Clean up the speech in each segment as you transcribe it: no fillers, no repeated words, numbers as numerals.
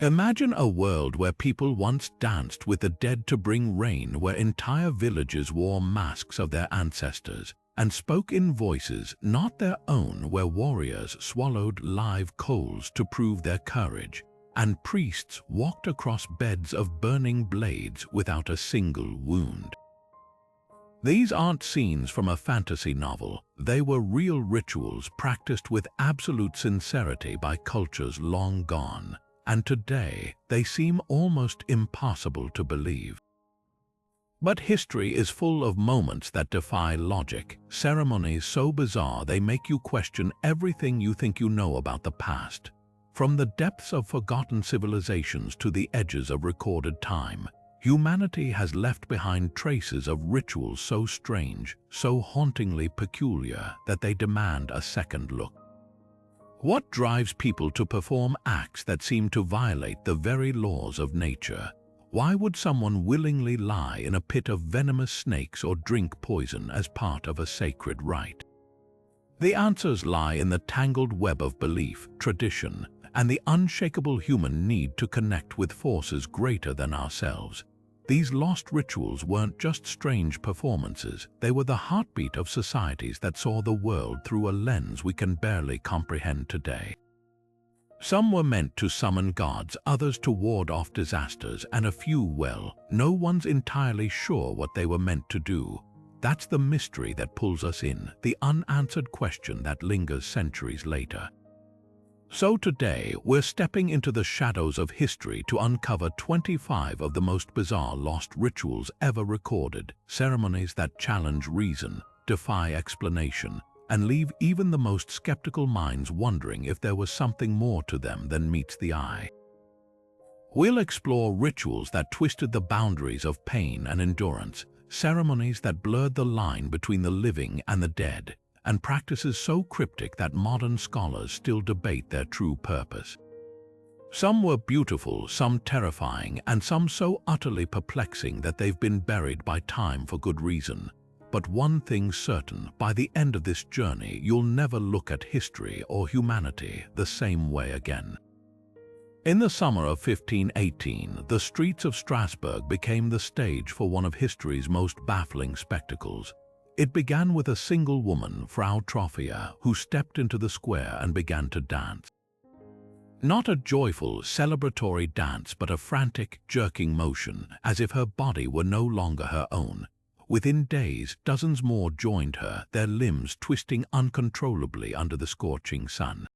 Imagine a world where people once danced with the dead to bring rain, where entire villages wore masks of their ancestors and spoke in voices not their own, where warriors swallowed live coals to prove their courage, and priests walked across beds of burning blades without a single wound. These aren't scenes from a fantasy novel. They were real rituals practiced with absolute sincerity by cultures long gone, and today they seem almost impossible to believe. But history is full of moments that defy logic, ceremonies so bizarre they make you question everything you think you know about the past. From the depths of forgotten civilizations to the edges of recorded time, humanity has left behind traces of rituals so strange, so hauntingly peculiar that they demand a second look. What drives people to perform acts that seem to violate the very laws of nature? Why would someone willingly lie in a pit of venomous snakes or drink poison as part of a sacred rite? The answers lie in the tangled web of belief, tradition, and the unshakable human need to connect with forces greater than ourselves. These lost rituals weren't just strange performances, they were the heartbeat of societies that saw the world through a lens we can barely comprehend today. Some were meant to summon gods, others to ward off disasters, and a few, well, no one's entirely sure what they were meant to do. That's the mystery that pulls us in, the unanswered question that lingers centuries later. So today, we're stepping into the shadows of history to uncover 25 of the most bizarre lost rituals ever recorded, ceremonies that challenge reason, defy explanation, and leave even the most skeptical minds wondering if there was something more to them than meets the eye. We'll explore rituals that twisted the boundaries of pain and endurance, ceremonies that blurred the line between the living and the dead, and practices so cryptic that modern scholars still debate their true purpose. Some were beautiful, some terrifying, and some so utterly perplexing that they've been buried by time for good reason. But one thing's certain, by the end of this journey, you'll never look at history or humanity the same way again. In the summer of 1518, the streets of Strasbourg became the stage for one of history's most baffling spectacles. It began with a single woman, Frau Trophia, who stepped into the square and began to dance. Not a joyful, celebratory dance, but a frantic, jerking motion, as if her body were no longer her own. Within days, dozens more joined her, their limbs twisting uncontrollably under the scorching sun.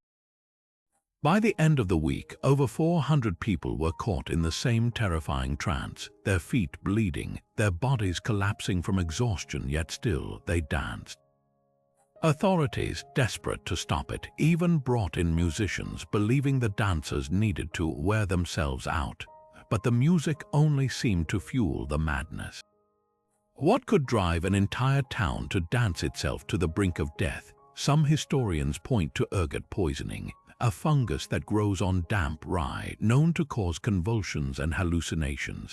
By the end of the week, over 400 people were caught in the same terrifying trance, their feet bleeding, their bodies collapsing from exhaustion, yet still they danced. Authorities, desperate to stop it, even brought in musicians, believing the dancers needed to wear themselves out. But the music only seemed to fuel the madness. What could drive an entire town to dance itself to the brink of death? Some historians point to ergot poisoning, a fungus that grows on damp rye, known to cause convulsions and hallucinations.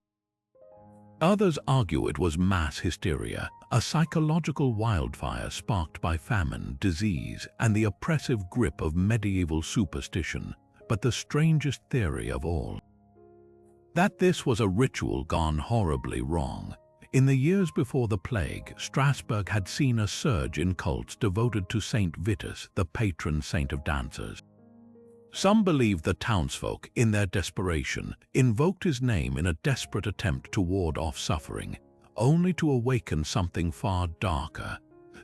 Others argue it was mass hysteria, a psychological wildfire sparked by famine, disease, and the oppressive grip of medieval superstition. But the strangest theory of all, that this was a ritual gone horribly wrong. In the years before the plague, Strasbourg had seen a surge in cults devoted to Saint Vitus, the patron saint of dancers. Some believed the townsfolk, in their desperation, invoked his name in a desperate attempt to ward off suffering, only to awaken something far darker.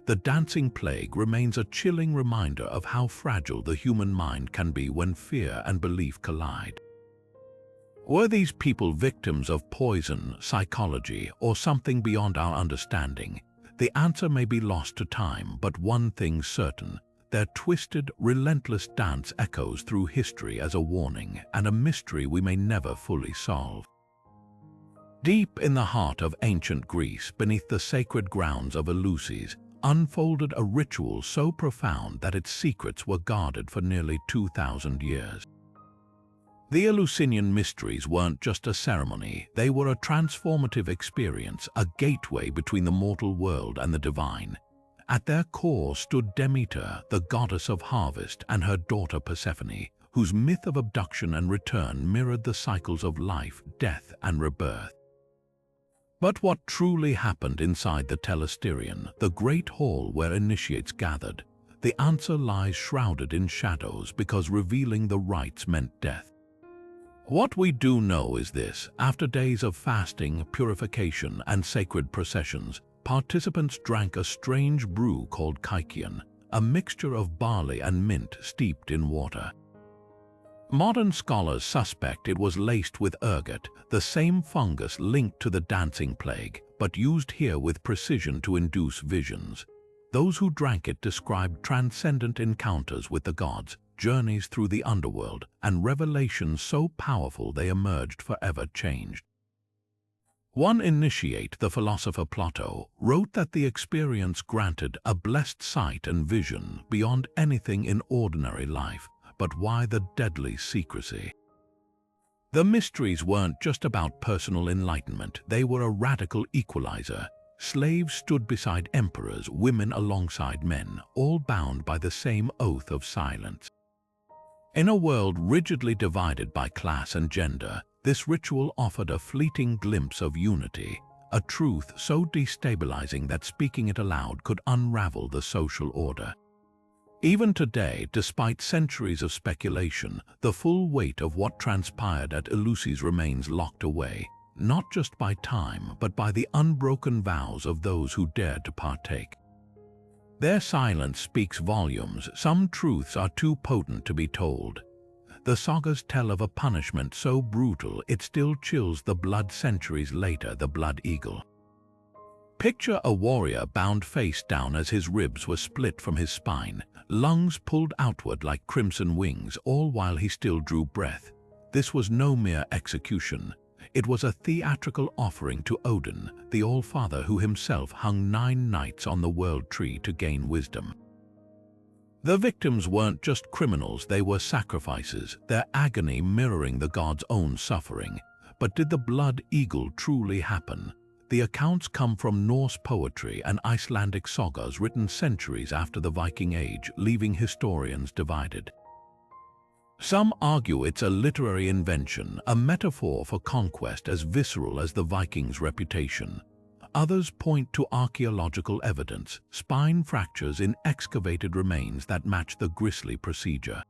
The dancing plague remains a chilling reminder of how fragile the human mind can be when fear and belief collide. Were these people victims of poison, psychology, or something beyond our understanding? The answer may be lost to time, but one thing's certain: their twisted, relentless dance echoes through history as a warning and a mystery we may never fully solve. Deep in the heart of ancient Greece, beneath the sacred grounds of Eleusis, unfolded a ritual so profound that its secrets were guarded for nearly 2,000 years. The Eleusinian Mysteries weren't just a ceremony, they were a transformative experience, a gateway between the mortal world and the divine. At their core stood Demeter, the goddess of harvest, and her daughter Persephone, whose myth of abduction and return mirrored the cycles of life, death, and rebirth. But what truly happened inside the telesterion, the great hall where initiates gathered? The answer lies shrouded in shadows because revealing the rites meant death. What we do know is this: after days of fasting, purification, and sacred processions, participants drank a strange brew called kykeon, a mixture of barley and mint steeped in water. Modern scholars suspect it was laced with ergot, the same fungus linked to the dancing plague, but used here with precision to induce visions. Those who drank it described transcendent encounters with the gods, journeys through the underworld, and revelations so powerful they emerged forever changed. One initiate, the philosopher Plato, wrote that the experience granted a blessed sight and vision beyond anything in ordinary life. But why the deadly secrecy? The mysteries weren't just about personal enlightenment, they were a radical equalizer. Slaves stood beside emperors, women alongside men, all bound by the same oath of silence. In a world rigidly divided by class and gender, this ritual offered a fleeting glimpse of unity, a truth so destabilizing that speaking it aloud could unravel the social order. Even today, despite centuries of speculation, the full weight of what transpired at Eleusis remains locked away, not just by time, but by the unbroken vows of those who dared to partake. Their silence speaks volumes. Some truths are too potent to be told. The sagas tell of a punishment so brutal it still chills the blood centuries later, the Blood Eagle. Picture a warrior bound face down as his ribs were split from his spine, lungs pulled outward like crimson wings, all while he still drew breath. This was no mere execution. It was a theatrical offering to Odin, the All-Father who himself hung 9 nights on the world tree to gain wisdom. The victims weren't just criminals, they were sacrifices, their agony mirroring the god's own suffering. But did the Blood Eagle truly happen? The accounts come from Norse poetry and Icelandic sagas written centuries after the Viking Age, leaving historians divided. Some argue it's a literary invention, a metaphor for conquest as visceral as the Vikings' reputation. Others point to archaeological evidence, spine fractures in excavated remains that match the grisly procedure.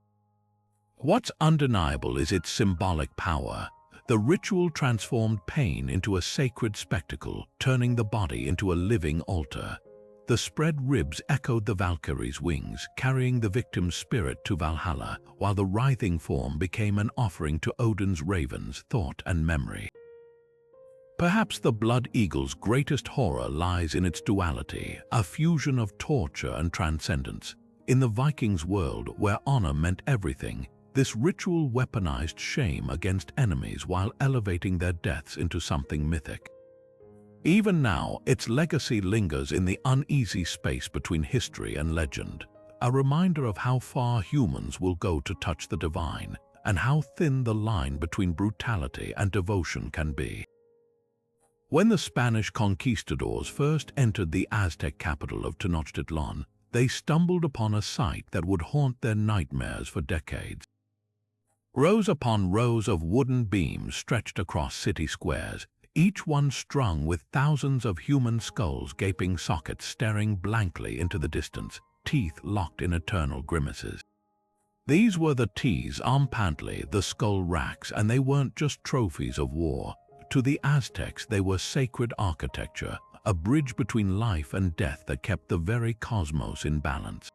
What's undeniable is its symbolic power. The ritual transformed pain into a sacred spectacle, turning the body into a living altar. The spread ribs echoed the Valkyrie's wings, carrying the victim's spirit to Valhalla, while the writhing form became an offering to Odin's ravens, thought and memory. Perhaps the Blood Eagle's greatest horror lies in its duality, a fusion of torture and transcendence. In the Vikings' world, where honor meant everything, this ritual weaponized shame against enemies while elevating their deaths into something mythic. Even now, its legacy lingers in the uneasy space between history and legend, a reminder of how far humans will go to touch the divine, and how thin the line between brutality and devotion can be. When the Spanish conquistadors first entered the Aztec capital of Tenochtitlan, they stumbled upon a sight that would haunt their nightmares for decades. Rows upon rows of wooden beams stretched across city squares, each one strung with thousands of human skulls, gaping sockets staring blankly into the distance, teeth locked in eternal grimaces. These were the Ts Ampantli, the skull racks, and they weren't just trophies of war. To the Aztecs, they were sacred architecture, a bridge between life and death that kept the very cosmos in balance.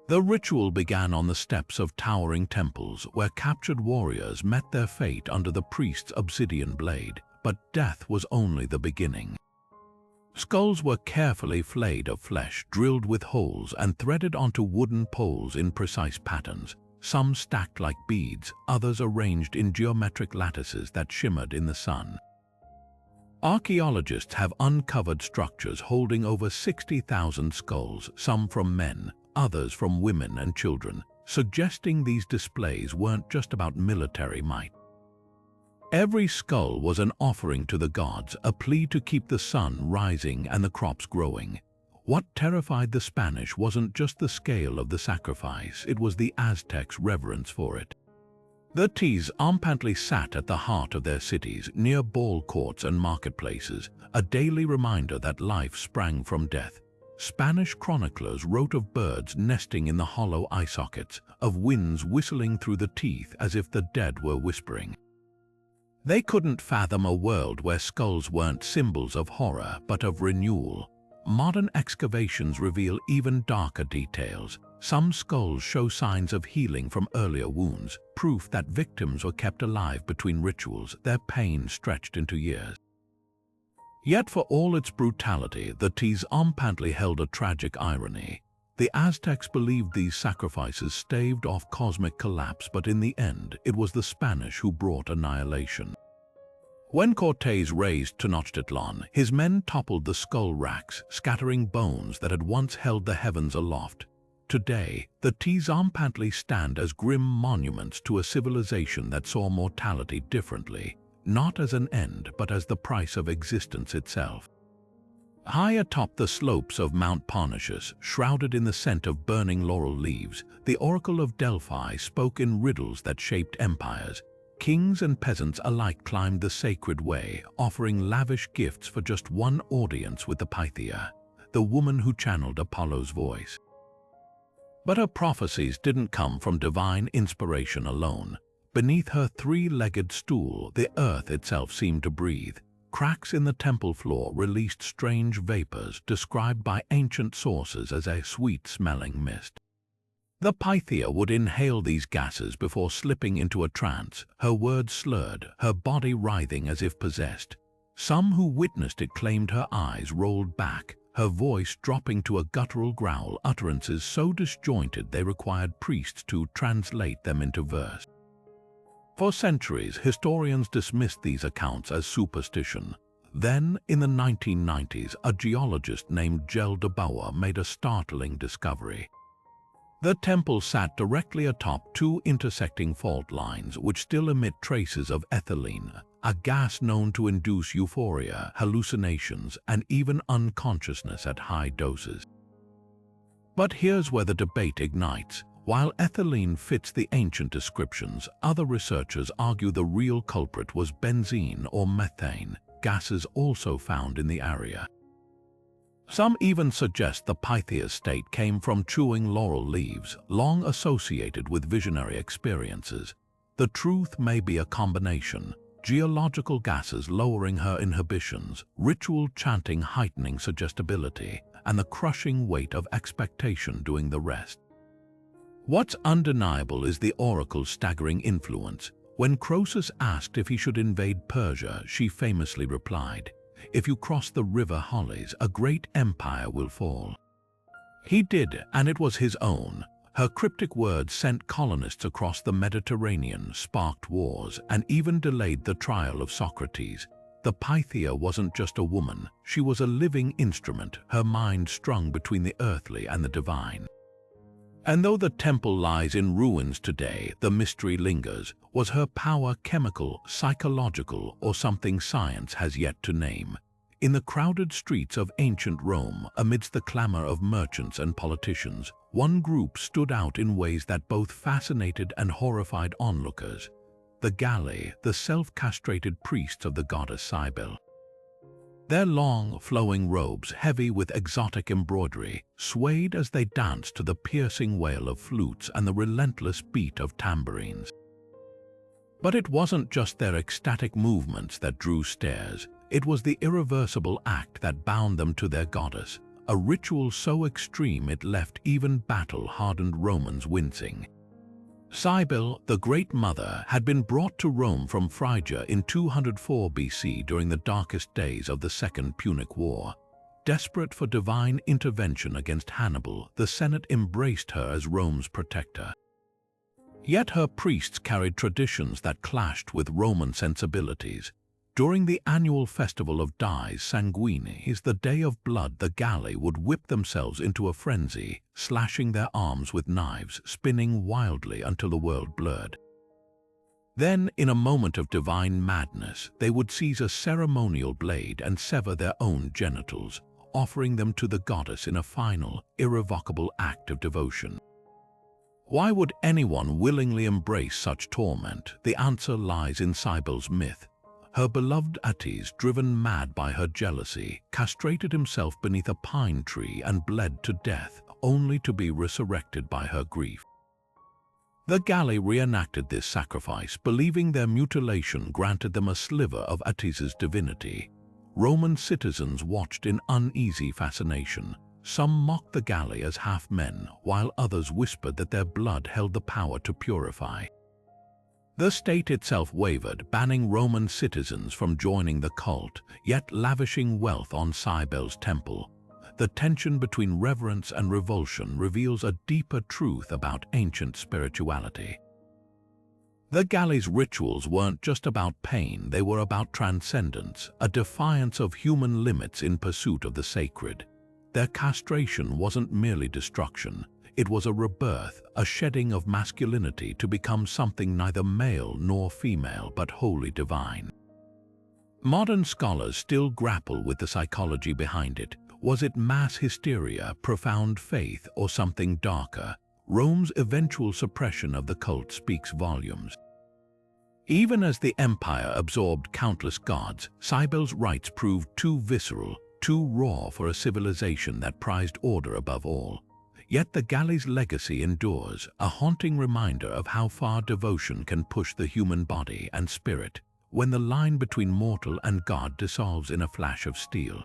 The ritual began on the steps of towering temples, where captured warriors met their fate under the priest's obsidian blade, but death was only the beginning. Skulls were carefully flayed of flesh, drilled with holes, and threaded onto wooden poles in precise patterns, some stacked like beads, others arranged in geometric lattices that shimmered in the sun. Archaeologists have uncovered structures holding over 60,000 skulls, some from men, others from women and children, suggesting these displays weren't just about military might. Every skull was an offering to the gods, a plea to keep the sun rising and the crops growing. What terrified the Spanish wasn't just the scale of the sacrifice, it was the Aztecs' reverence for it. The Tezcatlipoca sat at the heart of their cities, near ball courts and marketplaces, a daily reminder that life sprang from death. Spanish chroniclers wrote of birds nesting in the hollow eye sockets, of winds whistling through the teeth as if the dead were whispering. They couldn't fathom a world where skulls weren't symbols of horror but of renewal. Modern excavations reveal even darker details. Some skulls show signs of healing from earlier wounds, proof that victims were kept alive between rituals, their pain stretched into years. Yet for all its brutality, the Tezcatlipoca held a tragic irony. The Aztecs believed these sacrifices staved off cosmic collapse, but in the end, it was the Spanish who brought annihilation. When Cortés raised Tenochtitlan, his men toppled the skull racks, scattering bones that had once held the heavens aloft. Today, the Tezcatlipoca stand as grim monuments to a civilization that saw mortality differently, not as an end but as the price of existence itself. High atop the slopes of Mount Parnassus, shrouded in the scent of burning laurel leaves, the Oracle of Delphi spoke in riddles that shaped empires. Kings and peasants alike climbed the sacred way, offering lavish gifts for just one audience with the Pythia, the woman who channeled Apollo's voice. But her prophecies didn't come from divine inspiration alone. Beneath her three-legged stool, the earth itself seemed to breathe. Cracks in the temple floor released strange vapors described by ancient sources as a sweet-smelling mist. The Pythia would inhale these gases before slipping into a trance, her words slurred, her body writhing as if possessed. Some who witnessed it claimed her eyes rolled back, her voice dropping to a guttural growl, utterances so disjointed they required priests to translate them into verse. For centuries, historians dismissed these accounts as superstition. Then, in the 1990s, a geologist named Gel de Bauer made a startling discovery. The temple sat directly atop two intersecting fault lines which still emit traces of ethylene, a gas known to induce euphoria, hallucinations, and even unconsciousness at high doses. But here's where the debate ignites. While ethylene fits the ancient descriptions, other researchers argue the real culprit was benzene or methane, gases also found in the area. Some even suggest the Pythia's state came from chewing laurel leaves, long associated with visionary experiences. The truth may be a combination: geological gases lowering her inhibitions, ritual chanting heightening suggestibility, and the crushing weight of expectation doing the rest. What's undeniable is the oracle's staggering influence. When Croesus asked if he should invade Persia, she famously replied, "If you cross the river Halys, a great empire will fall." He did, and it was his own. Her cryptic words sent colonists across the Mediterranean, sparked wars, and even delayed the trial of Socrates. The Pythia wasn't just a woman, she was a living instrument, her mind strung between the earthly and the divine. And though the temple lies in ruins today, the mystery lingers. Was her power chemical, psychological, or something science has yet to name? In the crowded streets of ancient Rome, amidst the clamor of merchants and politicians, one group stood out in ways that both fascinated and horrified onlookers: the Galli, the self-castrated priests of the goddess Cybele. Their long, flowing robes, heavy with exotic embroidery, swayed as they danced to the piercing wail of flutes and the relentless beat of tambourines. But it wasn't just their ecstatic movements that drew stares. It was the irreversible act that bound them to their goddess, a ritual so extreme it left even battle-hardened Romans wincing. Cybele, the Great Mother, had been brought to Rome from Phrygia in 204 BC during the darkest days of the Second Punic War. Desperate for divine intervention against Hannibal, the Senate embraced her as Rome's protector. Yet her priests carried traditions that clashed with Roman sensibilities. During the annual festival of Dies Sanguinis, the Day of Blood, the Galli would whip themselves into a frenzy, slashing their arms with knives, spinning wildly until the world blurred. Then, in a moment of divine madness, they would seize a ceremonial blade and sever their own genitals. offering them to the goddess in a final, irrevocable act of devotion. Why would anyone willingly embrace such torment? The answer lies in Cybele's myth. Her beloved Attis, driven mad by her jealousy, castrated himself beneath a pine tree and bled to death, only to be resurrected by her grief. The Galli reenacted this sacrifice, believing their mutilation granted them a sliver of Attis's divinity. Roman citizens watched in uneasy fascination. Some mocked the Galli as half-men, while others whispered that their blood held the power to purify. The state itself wavered, banning Roman citizens from joining the cult, yet lavishing wealth on Cybele's temple. The tension between reverence and revulsion reveals a deeper truth about ancient spirituality. The Galli's rituals weren't just about pain, they were about transcendence, a defiance of human limits in pursuit of the sacred. Their castration wasn't merely destruction. It was a rebirth, a shedding of masculinity to become something neither male nor female but wholly divine. Modern scholars still grapple with the psychology behind it. Was it mass hysteria, profound faith, or something darker? Rome's eventual suppression of the cult speaks volumes. Even as the empire absorbed countless gods, Cybele's rites proved too visceral, too raw for a civilization that prized order above all. Yet the Galli's legacy endures, a haunting reminder of how far devotion can push the human body and spirit, when the line between mortal and god dissolves in a flash of steel.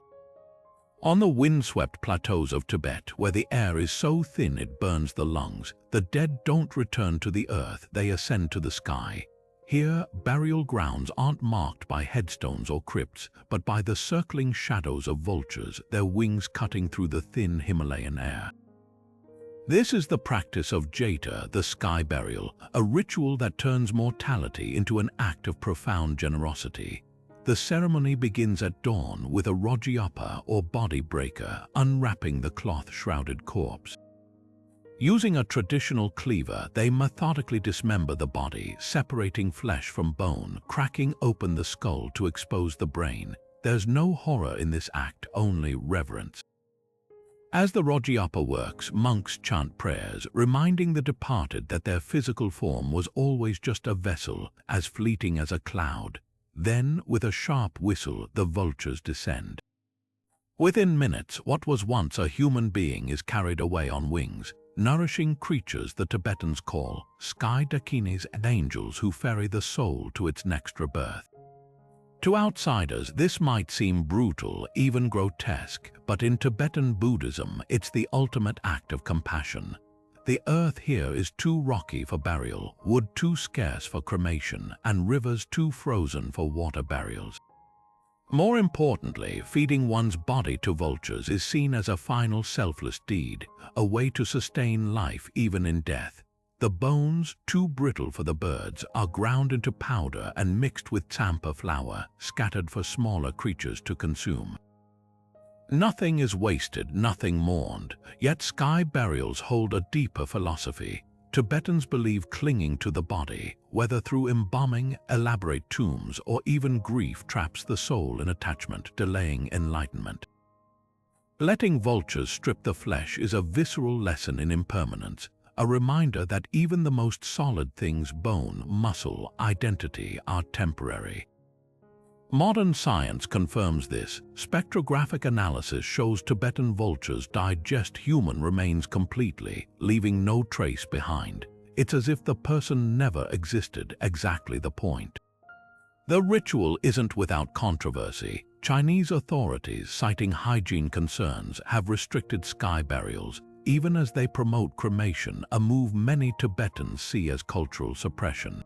On the windswept plateaus of Tibet, where the air is so thin it burns the lungs, the dead don't return to the earth, they ascend to the sky. Here, burial grounds aren't marked by headstones or crypts, but by the circling shadows of vultures, their wings cutting through the thin Himalayan air. This is the practice of Jeta, the sky burial, a ritual that turns mortality into an act of profound generosity. The ceremony begins at dawn with a rogiapa or body breaker unwrapping the cloth-shrouded corpse. Using a traditional cleaver, they methodically dismember the body, separating flesh from bone, cracking open the skull to expose the brain. There's no horror in this act, only reverence. As the rogiapa works, monks chant prayers, reminding the departed that their physical form was always just a vessel, as fleeting as a cloud. Then, with a sharp whistle, the vultures descend. Within minutes, what was once a human being is carried away on wings, nourishing creatures the Tibetans call sky dakinis, and angels who ferry the soul to its next rebirth. To outsiders, this might seem brutal, even grotesque, but in Tibetan Buddhism, it's the ultimate act of compassion. The earth here is too rocky for burial, wood too scarce for cremation, and rivers too frozen for water burials. More importantly, feeding one's body to vultures is seen as a final selfless deed, a way to sustain life even in death. The bones, too brittle for the birds, are ground into powder and mixed with tsampa flour, scattered for smaller creatures to consume. Nothing is wasted, nothing mourned, yet sky burials hold a deeper philosophy. Tibetans believe clinging to the body, whether through embalming, elaborate tombs, or even grief, traps the soul in attachment, delaying enlightenment. Letting vultures strip the flesh is a visceral lesson in impermanence, a reminder that even the most solid things, bone, muscle, identity, are temporary. Modern science confirms this. Spectrographic analysis shows Tibetan vultures digest human remains completely, leaving no trace behind. It's as if the person never existed, exactly the point. The ritual isn't without controversy. Chinese authorities, citing hygiene concerns, have restricted sky burials, even as they promote cremation, a move many Tibetans see as cultural suppression.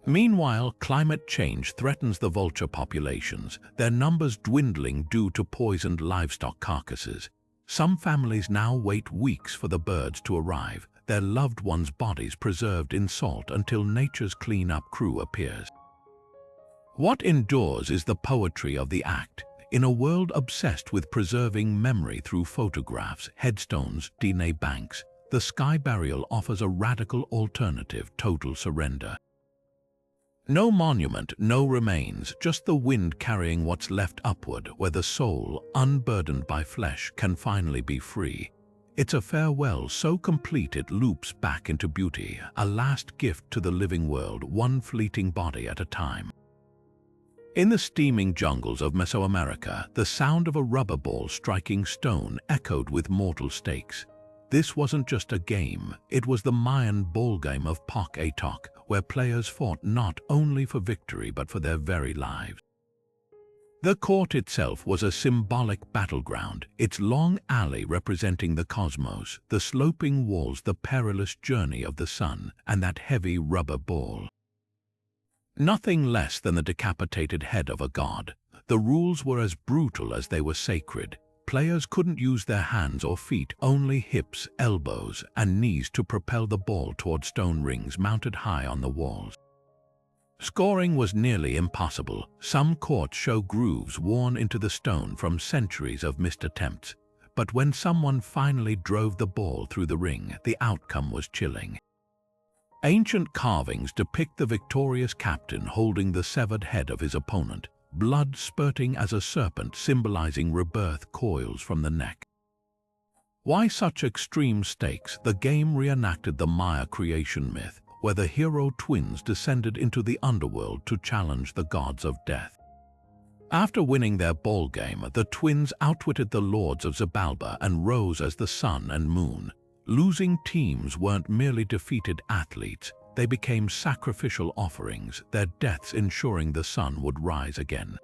Meanwhile, climate change threatens the vulture populations, their numbers dwindling due to poisoned livestock carcasses. Some families now wait weeks for the birds to arrive, their loved ones' bodies preserved in salt until nature's clean-up crew appears. What endures is the poetry of the act. In a world obsessed with preserving memory through photographs, headstones, DNA banks, the sky burial offers a radical alternative: total surrender. No monument, no remains, just the wind carrying what's left upward, where the soul, unburdened by flesh, can finally be free. It's a farewell so complete it loops back into beauty, a last gift to the living world, one fleeting body at a time. In the steaming jungles of Mesoamerica, the sound of a rubber ball striking stone echoed with mortal stakes. This wasn't just a game, it was the Mayan ballgame of Poc a Toc, where players fought not only for victory but for their very lives. The court itself was a symbolic battleground, its long alley representing the cosmos, the sloping walls the perilous journey of the sun, and that heavy rubber ball. Nothing less than the decapitated head of a god. The rules were as brutal as they were sacred. Players couldn't use their hands or feet, only hips, elbows, and knees to propel the ball toward stone rings mounted high on the walls. Scoring was nearly impossible. Some courts show grooves worn into the stone from centuries of missed attempts. But when someone finally drove the ball through the ring, the outcome was chilling. Ancient carvings depict the victorious captain holding the severed head of his opponent, blood spurting as a serpent symbolizing rebirth coils from the neck. Why such extreme stakes? The game reenacted the Maya creation myth, where the hero twins descended into the underworld to challenge the gods of death. After winning their ball game, the twins outwitted the lords of Xibalba and rose as the sun and moon. Losing teams weren't merely defeated athletes, they became sacrificial offerings, their deaths ensuring the sun would rise again.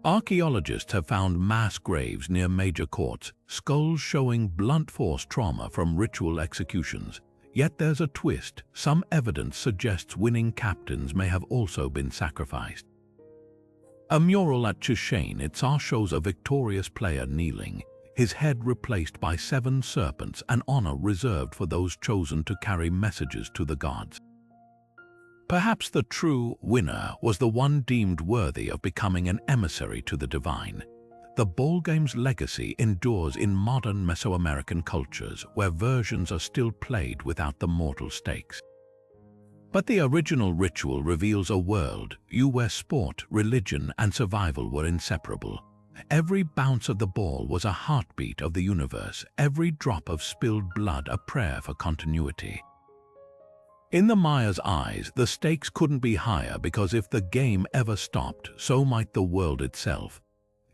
Archaeologists have found mass graves near major courts, skulls showing blunt force trauma from ritual executions. Yet there's a twist. Some evidence suggests winning captains may have also been sacrificed. A mural at Chichen Itza shows a victorious player kneeling, his head replaced by 7 serpents, an honor reserved for those chosen to carry messages to the gods. Perhaps the true winner was the one deemed worthy of becoming an emissary to the divine. The ballgame's legacy endures in modern Mesoamerican cultures, where versions are still played without the mortal stakes. But the original ritual reveals a world where sport, religion, and survival were inseparable. Every bounce of the ball was a heartbeat of the universe, every drop of spilled blood a prayer for continuity. In the Maya's eyes, the stakes couldn't be higher because if the game ever stopped, so might the world itself.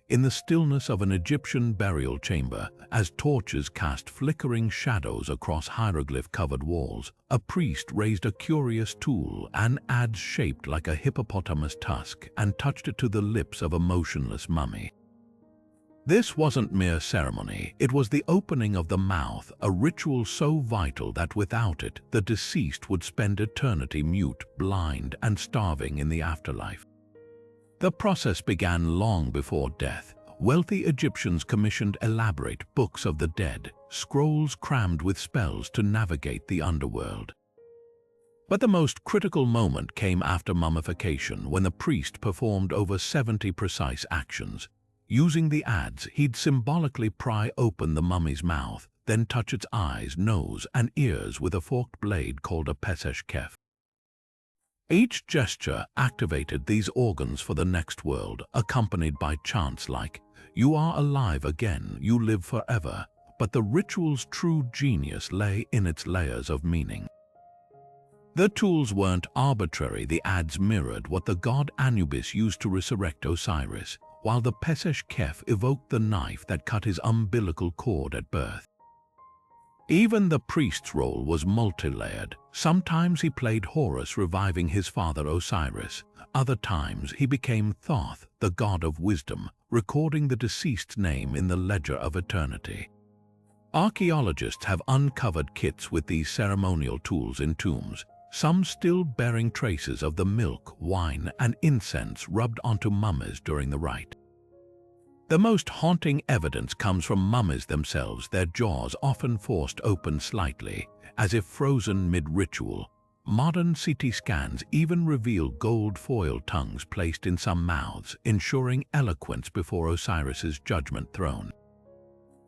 In the stillness of an Egyptian burial chamber, as torches cast flickering shadows across hieroglyph-covered walls, a priest raised a curious tool, an adze shaped like a hippopotamus tusk, and touched it to the lips of a motionless mummy. This wasn't mere ceremony, it was the opening of the mouth, a ritual so vital that without it, the deceased would spend eternity mute, blind, and starving in the afterlife. The process began long before death. Wealthy Egyptians commissioned elaborate books of the dead, scrolls crammed with spells to navigate the underworld. But the most critical moment came after mummification, when the priest performed over 70 precise actions. Using the adze, he'd symbolically pry open the mummy's mouth, then touch its eyes, nose, and ears with a forked blade called a pesesh kef. Each gesture activated these organs for the next world, accompanied by chants like, "You are alive again, you live forever." But the ritual's true genius lay in its layers of meaning. The tools weren't arbitrary. The adze mirrored what the god Anubis used to resurrect Osiris, while the pesesh kef evoked the knife that cut his umbilical cord at birth. Even the priest's role was multi-layered. Sometimes he played Horus, reviving his father Osiris. Other times he became Thoth, the god of wisdom, recording the deceased's name in the ledger of eternity. Archaeologists have uncovered kits with these ceremonial tools in tombs, some still bearing traces of the milk, wine, and incense rubbed onto mummies during the rite. The most haunting evidence comes from mummies themselves, their jaws often forced open slightly, as if frozen mid-ritual. Modern CT scans even reveal gold foil tongues placed in some mouths, ensuring eloquence before Osiris's judgment throne.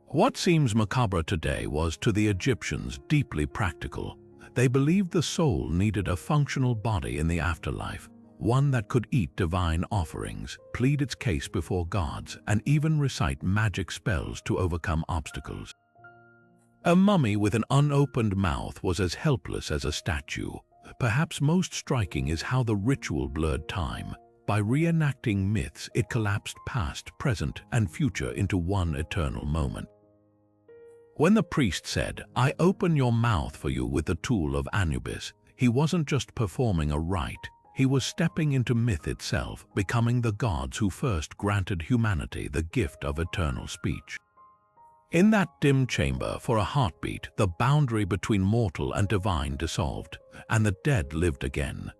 What seems macabre today was, to the Egyptians, deeply practical. They believed the soul needed a functional body in the afterlife, one that could eat divine offerings, plead its case before gods, and even recite magic spells to overcome obstacles. A mummy with an unopened mouth was as helpless as a statue. Perhaps most striking is how the ritual blurred time. By reenacting myths, it collapsed past, present, and future into one eternal moment. When the priest said, "I open your mouth for you with the tool of Anubis," he wasn't just performing a rite, he was stepping into myth itself, becoming the gods who first granted humanity the gift of eternal speech. In that dim chamber, for a heartbeat, the boundary between mortal and divine dissolved, and the dead lived again.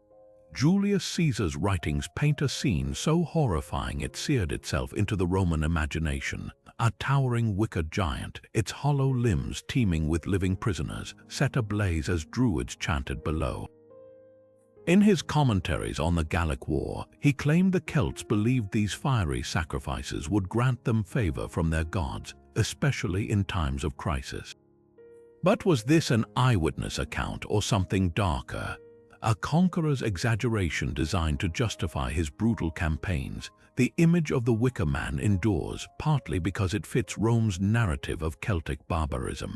Julius Caesar's writings paint a scene so horrifying it seared itself into the Roman imagination. A towering wicker giant, its hollow limbs teeming with living prisoners, set ablaze as druids chanted below. In his commentaries on the Gallic War, he claimed the Celts believed these fiery sacrifices would grant them favor from their gods, especially in times of crisis. But was this an eyewitness account or something darker? A conqueror's exaggeration designed to justify his brutal campaigns? The image of the Wicker Man endures, partly because it fits Rome's narrative of Celtic barbarism.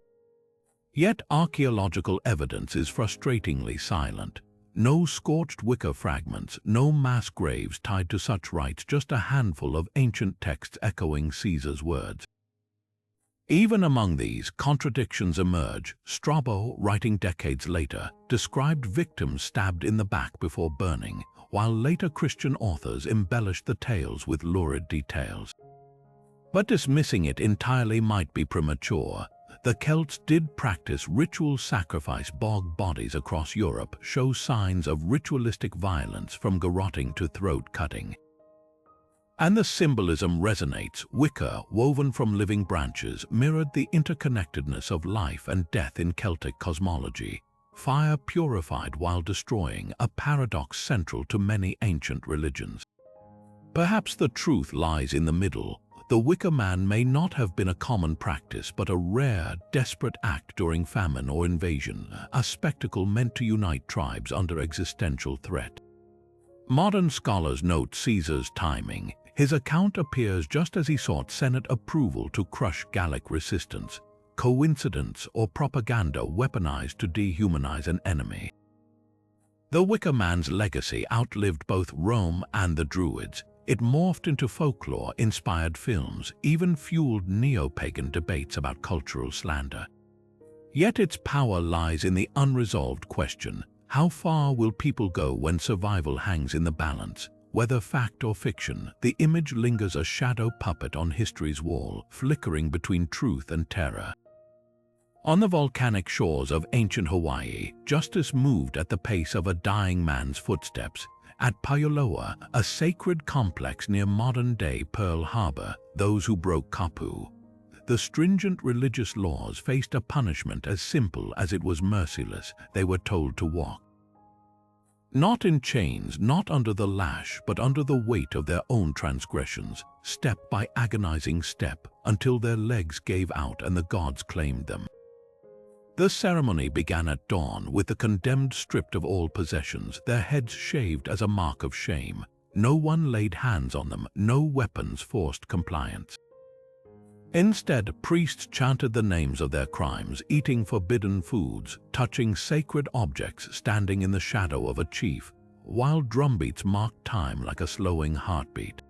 Yet archaeological evidence is frustratingly silent. No scorched wicker fragments, no mass graves tied to such rites, just a handful of ancient texts echoing Caesar's words. Even among these, contradictions emerge. Strabo, writing decades later, described victims stabbed in the back before burning, while later Christian authors embellished the tales with lurid details. But dismissing it entirely might be premature. The Celts did practice ritual sacrifice. Bog bodies across Europe show signs of ritualistic violence, from garroting to throat cutting. And the symbolism resonates. Wicker, woven from living branches, mirrored the interconnectedness of life and death in Celtic cosmology. Fire purified while destroying, a paradox central to many ancient religions. Perhaps the truth lies in the middle. The Wicker Man may not have been a common practice, but a rare, desperate act during famine or invasion, a spectacle meant to unite tribes under existential threat. Modern scholars note Caesar's timing. His account appears just as he sought Senate approval to crush Gallic resistance. Coincidence or propaganda weaponized to dehumanize an enemy? The Wicker Man's legacy outlived both Rome and the Druids. It morphed into folklore, inspired films, even fueled neo-pagan debates about cultural slander. Yet its power lies in the unresolved question: how far will people go when survival hangs in the balance? Whether fact or fiction, the image lingers, a shadow puppet on history's wall, flickering between truth and terror. On the volcanic shores of ancient Hawaii, justice moved at the pace of a dying man's footsteps. At Paioloa, a sacred complex near modern-day Pearl Harbor, those who broke kapu. The stringent religious laws faced a punishment as simple as it was merciless. They were told to walk. Not in chains, not under the lash, but under the weight of their own transgressions, step by agonizing step, until their legs gave out and the gods claimed them. The ceremony began at dawn, with the condemned stripped of all possessions, their heads shaved as a mark of shame. No one laid hands on them, no weapons forced compliance. Instead, priests chanted the names of their crimes, eating forbidden foods, touching sacred objects, standing in the shadow of a chief, while drumbeats marked time like a slowing heartbeat.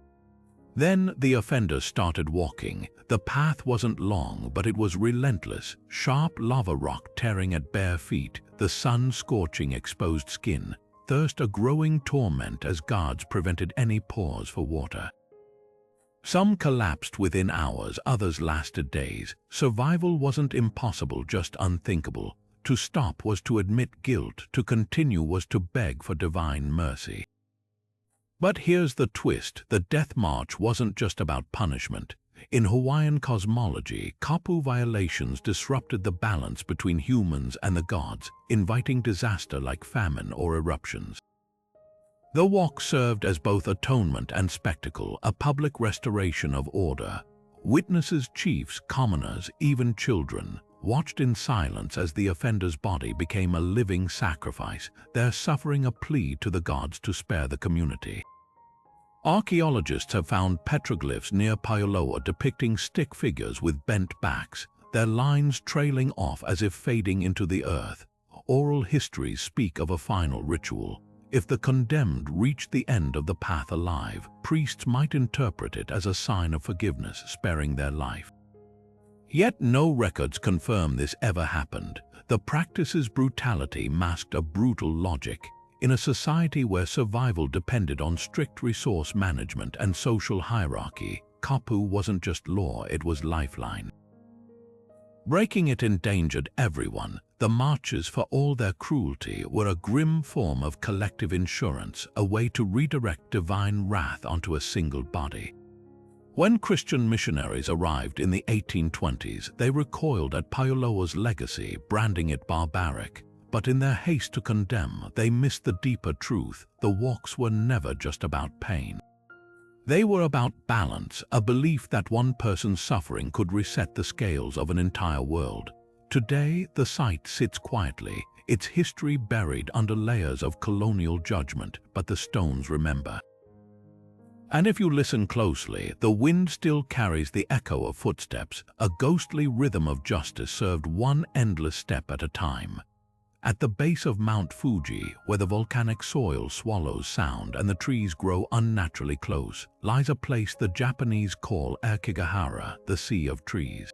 Then the offenders started walking. The path wasn't long, but it was relentless, sharp lava rock tearing at bare feet, the sun scorching exposed skin, thirst a growing torment as guards prevented any pause for water. Some collapsed within hours, others lasted days. Survival wasn't impossible, just unthinkable. To stop was to admit guilt, to continue was to beg for divine mercy. But here's the twist: the death march wasn't just about punishment. In Hawaiian cosmology, kapu violations disrupted the balance between humans and the gods, inviting disaster like famine or eruptions. The walk served as both atonement and spectacle, a public restoration of order. Witnesses, chiefs, commoners, even children, watched in silence as the offender's body became a living sacrifice, their suffering a plea to the gods to spare the community. Archaeologists have found petroglyphs near Paioloa depicting stick figures with bent backs, their lines trailing off as if fading into the earth. Oral histories speak of a final ritual. If the condemned reached the end of the path alive, priests might interpret it as a sign of forgiveness, sparing their life. Yet no records confirm this ever happened. The practice's brutality masked a brutal logic. In a society where survival depended on strict resource management and social hierarchy, kapu wasn't just law, it was lifeline. Breaking it endangered everyone. The marches, for all their cruelty, were a grim form of collective insurance, a way to redirect divine wrath onto a single body. When Christian missionaries arrived in the 1820s, they recoiled at Paioloa's legacy, branding it barbaric. But in their haste to condemn, they missed the deeper truth. The walks were never just about pain. They were about balance, a belief that one person's suffering could reset the scales of an entire world. Today, the site sits quietly, its history buried under layers of colonial judgment, but the stones remember. And if you listen closely, the wind still carries the echo of footsteps, a ghostly rhythm of justice served one endless step at a time. At the base of Mount Fuji, where the volcanic soil swallows sound and the trees grow unnaturally close, lies a place the Japanese call Aokigahara, the Sea of Trees.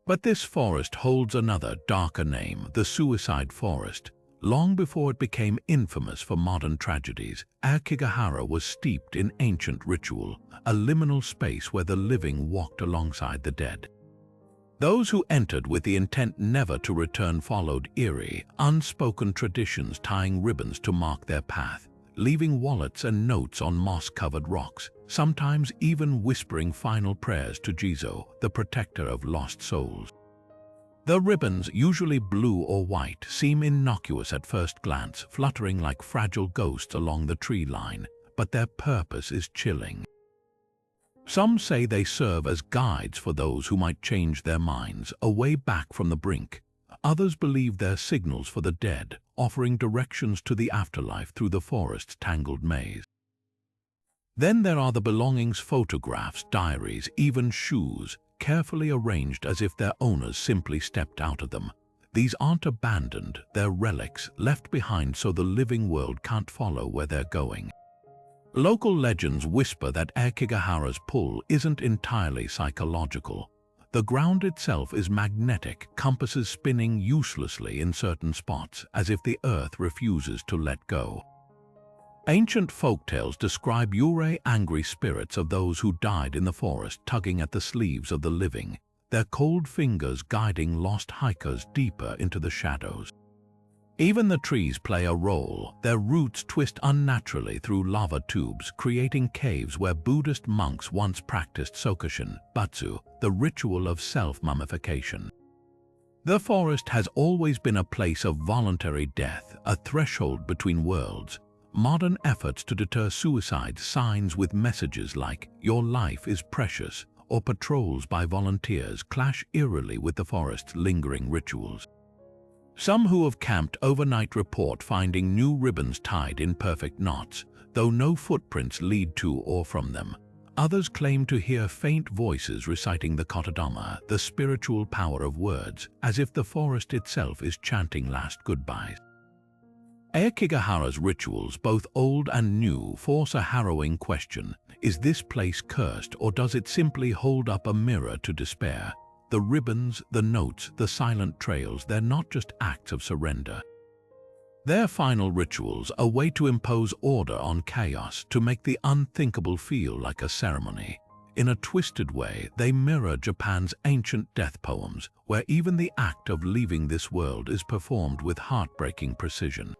But this forest holds another, darker name, the Suicide Forest. Long before it became infamous for modern tragedies, Aokigahara was steeped in ancient ritual, a liminal space where the living walked alongside the dead. Those who entered with the intent never to return followed eerie, unspoken traditions, tying ribbons to mark their path, leaving wallets and notes on moss-covered rocks, sometimes even whispering final prayers to Jizo, the protector of lost souls. The ribbons, usually blue or white, seem innocuous at first glance, fluttering like fragile ghosts along the tree line, but their purpose is chilling. Some say they serve as guides for those who might change their minds, a way back from the brink. Others believe they're signals for the dead, offering directions to the afterlife through the forest's tangled maze. Then there are the belongings, photographs, diaries, even shoes, carefully arranged as if their owners simply stepped out of them. These aren't abandoned, they're relics, left behind so the living world can't follow where they're going. Local legends whisper that Aokigahara's pull isn't entirely psychological. The ground itself is magnetic, compasses spinning uselessly in certain spots, as if the earth refuses to let go. Ancient folktales describe Yurei, angry spirits of those who died in the forest, tugging at the sleeves of the living, their cold fingers guiding lost hikers deeper into the shadows. Even the trees play a role. Their roots twist unnaturally through lava tubes, creating caves where Buddhist monks once practiced sokushin, batsu, the ritual of self-mummification. The forest has always been a place of voluntary death, a threshold between worlds. Modern efforts to deter suicide, signs with messages like "Your life is precious," or patrols by volunteers clash eerily with the forest's lingering rituals. Some who have camped overnight report finding new ribbons tied in perfect knots, though no footprints lead to or from them. Others claim to hear faint voices reciting the Kotodama, the spiritual power of words, as if the forest itself is chanting last goodbyes. Aokigahara's rituals, both old and new, force a harrowing question. Is this place cursed, or does it simply hold up a mirror to despair? The ribbons, the notes, the silent trails, they're not just acts of surrender. They're final rituals, a way to impose order on chaos, to make the unthinkable feel like a ceremony. In a twisted way, they mirror Japan's ancient death poems, where even the act of leaving this world is performed with heartbreaking precision.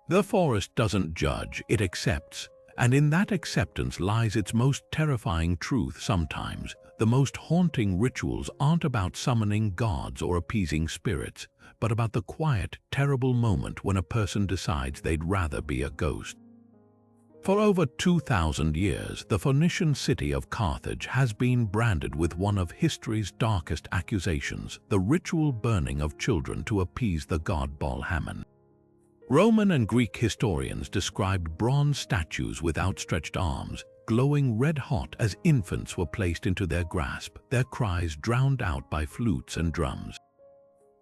The forest doesn't judge, it accepts, and in that acceptance lies its most terrifying truth sometimes. The most haunting rituals aren't about summoning gods or appeasing spirits, but about the quiet, terrible moment when a person decides they'd rather be a ghost. For over 2,000 years, the Phoenician city of Carthage has been branded with one of history's darkest accusations, the ritual burning of children to appease the god Baal-Hamon. Roman and Greek historians described bronze statues with outstretched arms, glowing red-hot as infants were placed into their grasp, their cries drowned out by flutes and drums.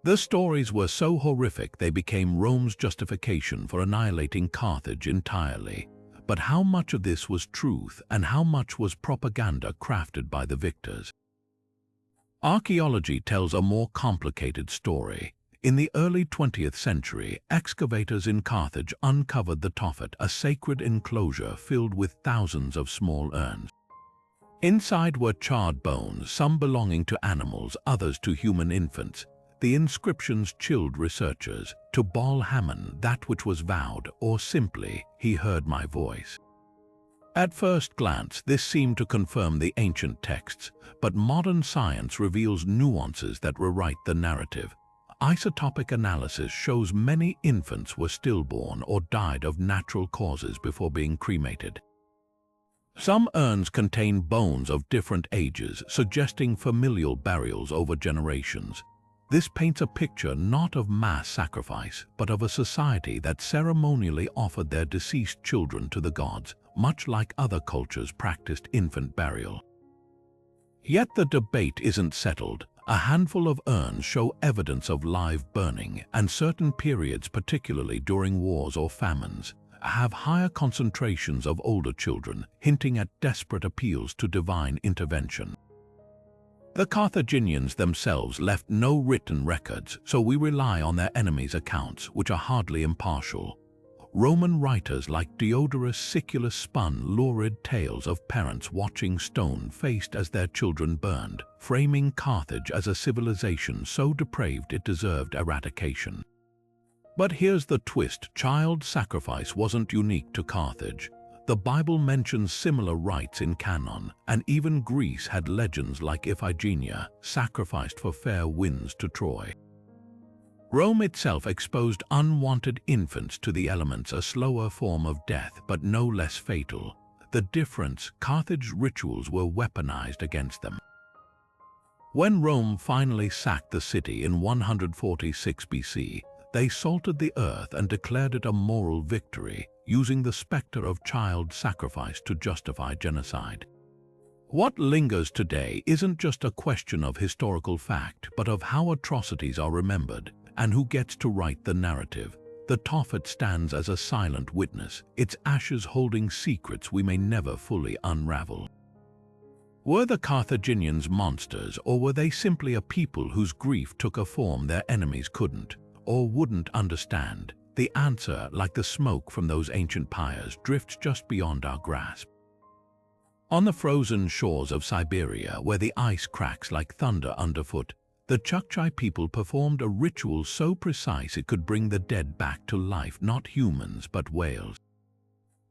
The stories were so horrific they became Rome's justification for annihilating Carthage entirely. But how much of this was truth and how much was propaganda crafted by the victors? Archaeology tells a more complicated story. In the early 20th century, excavators in Carthage uncovered the Tophet, a sacred enclosure filled with thousands of small urns. Inside were charred bones, some belonging to animals, others to human infants. The inscriptions chilled researchers. To Baal-Hamon, that which was vowed, or simply, he heard my voice. At first glance, this seemed to confirm the ancient texts, but modern science reveals nuances that rewrite the narrative. Isotopic analysis shows many infants were stillborn or died of natural causes before being cremated. Some urns contain bones of different ages, suggesting familial burials over generations. This paints a picture not of mass sacrifice, but of a society that ceremonially offered their deceased children to the gods, much like other cultures practiced infant burial. Yet the debate isn't settled. A handful of urns show evidence of live burning, and certain periods, particularly during wars or famines, have higher concentrations of older children, hinting at desperate appeals to divine intervention. The Carthaginians themselves left no written records, so we rely on their enemies' accounts, which are hardly impartial. Roman writers like Diodorus Siculus spun lurid tales of parents watching stone-faced as their children burned, framing Carthage as a civilization so depraved it deserved eradication. But here's the twist: child sacrifice wasn't unique to Carthage. The Bible mentions similar rites in canon, and even Greece had legends like Iphigenia, sacrificed for fair winds to Troy. Rome itself exposed unwanted infants to the elements, a slower form of death but no less fatal. The difference: Carthage's rituals were weaponized against them. When Rome finally sacked the city in 146 BC, they salted the earth and declared it a moral victory, using the specter of child sacrifice to justify genocide. What lingers today isn't just a question of historical fact, but of how atrocities are remembered and who gets to write the narrative. The Tophet stands as a silent witness, its ashes holding secrets we may never fully unravel. Were the Carthaginians monsters, or were they simply a people whose grief took a form their enemies couldn't or wouldn't understand? The answer, like the smoke from those ancient pyres, drifts just beyond our grasp. On the frozen shores of Siberia, where the ice cracks like thunder underfoot, the Chukchi people performed a ritual so precise it could bring the dead back to life, not humans but whales.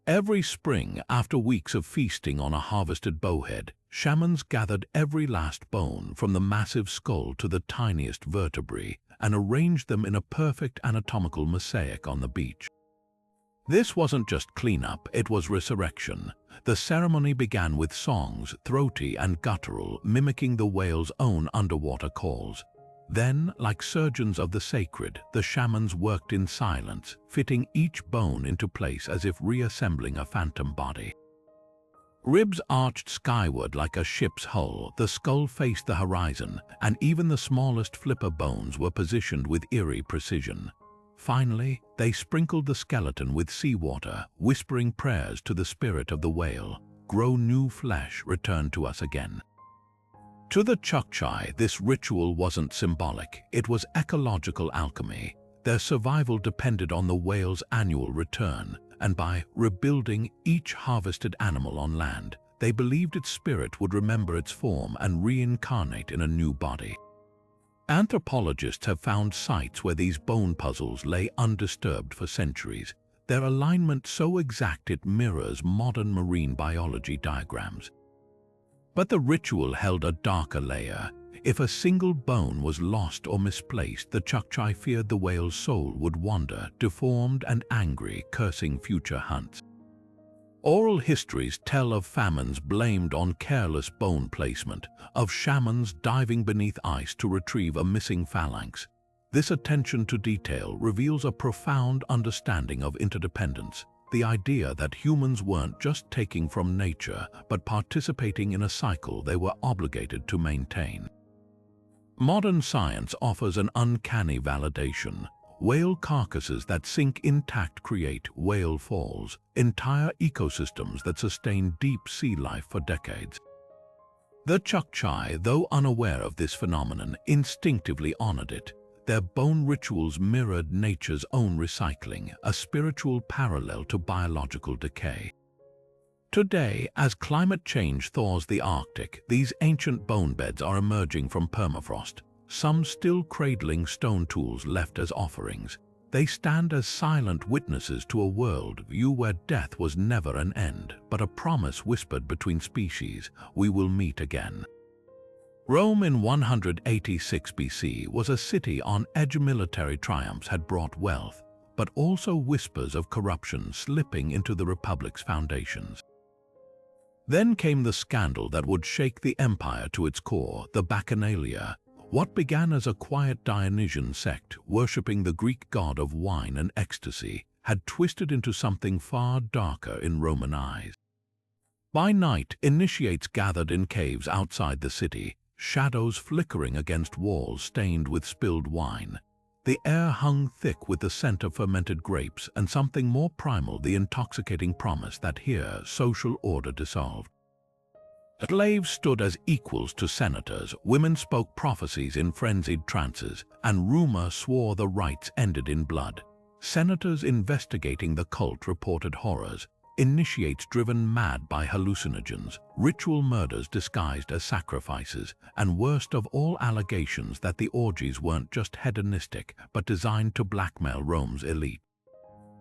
Every spring, after weeks of feasting on a harvested bowhead, shamans gathered every last bone, from the massive skull to the tiniest vertebrae, and arranged them in a perfect anatomical mosaic on the beach. This wasn't just cleanup, it was resurrection. The ceremony began with songs, throaty and guttural, mimicking the whale's own underwater calls. Then, like surgeons of the sacred, the shamans worked in silence, fitting each bone into place as if reassembling a phantom body. Ribs arched skyward like a ship's hull, the skull faced the horizon, and even the smallest flipper bones were positioned with eerie precision. Finally, they sprinkled the skeleton with seawater, whispering prayers to the spirit of the whale. "Grow new flesh, return to us again." To the Chukchi, this ritual wasn't symbolic, it was ecological alchemy. Their survival depended on the whale's annual return, and by rebuilding each harvested animal on land, they believed its spirit would remember its form and reincarnate in a new body. Anthropologists have found sites where these bone puzzles lay undisturbed for centuries, their alignment so exact it mirrors modern marine biology diagrams. But the ritual held a darker layer. If a single bone was lost or misplaced, the Chukchi feared the whale's soul would wander, deformed and angry, cursing future hunts. Oral histories tell of famines blamed on careless bone placement, of shamans diving beneath ice to retrieve a missing phalanx. This attention to detail reveals a profound understanding of interdependence, the idea that humans weren't just taking from nature, but participating in a cycle they were obligated to maintain. Modern science offers an uncanny validation. Whale carcasses that sink intact create whale falls, entire ecosystems that sustain deep sea life for decades. The Chukchi, though unaware of this phenomenon, instinctively honored it. Their bone rituals mirrored nature's own recycling, a spiritual parallel to biological decay. Today, as climate change thaws the Arctic, these ancient bone beds are emerging from permafrost, some still cradling stone tools left as offerings. They stand as silent witnesses to a world view where death was never an end, but a promise whispered between species: we will meet again. Rome in 186 BC was a city on edge. Military triumphs had brought wealth, but also whispers of corruption slipping into the Republic's foundations. Then came the scandal that would shake the empire to its core, the Bacchanalia. What began as a quiet Dionysian sect worshipping the Greek god of wine and ecstasy had twisted into something far darker in Roman eyes. By night, initiates gathered in caves outside the city, shadows flickering against walls stained with spilled wine. The air hung thick with the scent of fermented grapes and something more primal, the intoxicating promise that here social order dissolved. Slaves stood as equals to senators, women spoke prophecies in frenzied trances, and rumor swore the rites ended in blood. Senators investigating the cult reported horrors, initiates driven mad by hallucinogens, ritual murders disguised as sacrifices, and worst of all, allegations that the orgies weren't just hedonistic but designed to blackmail Rome's elite.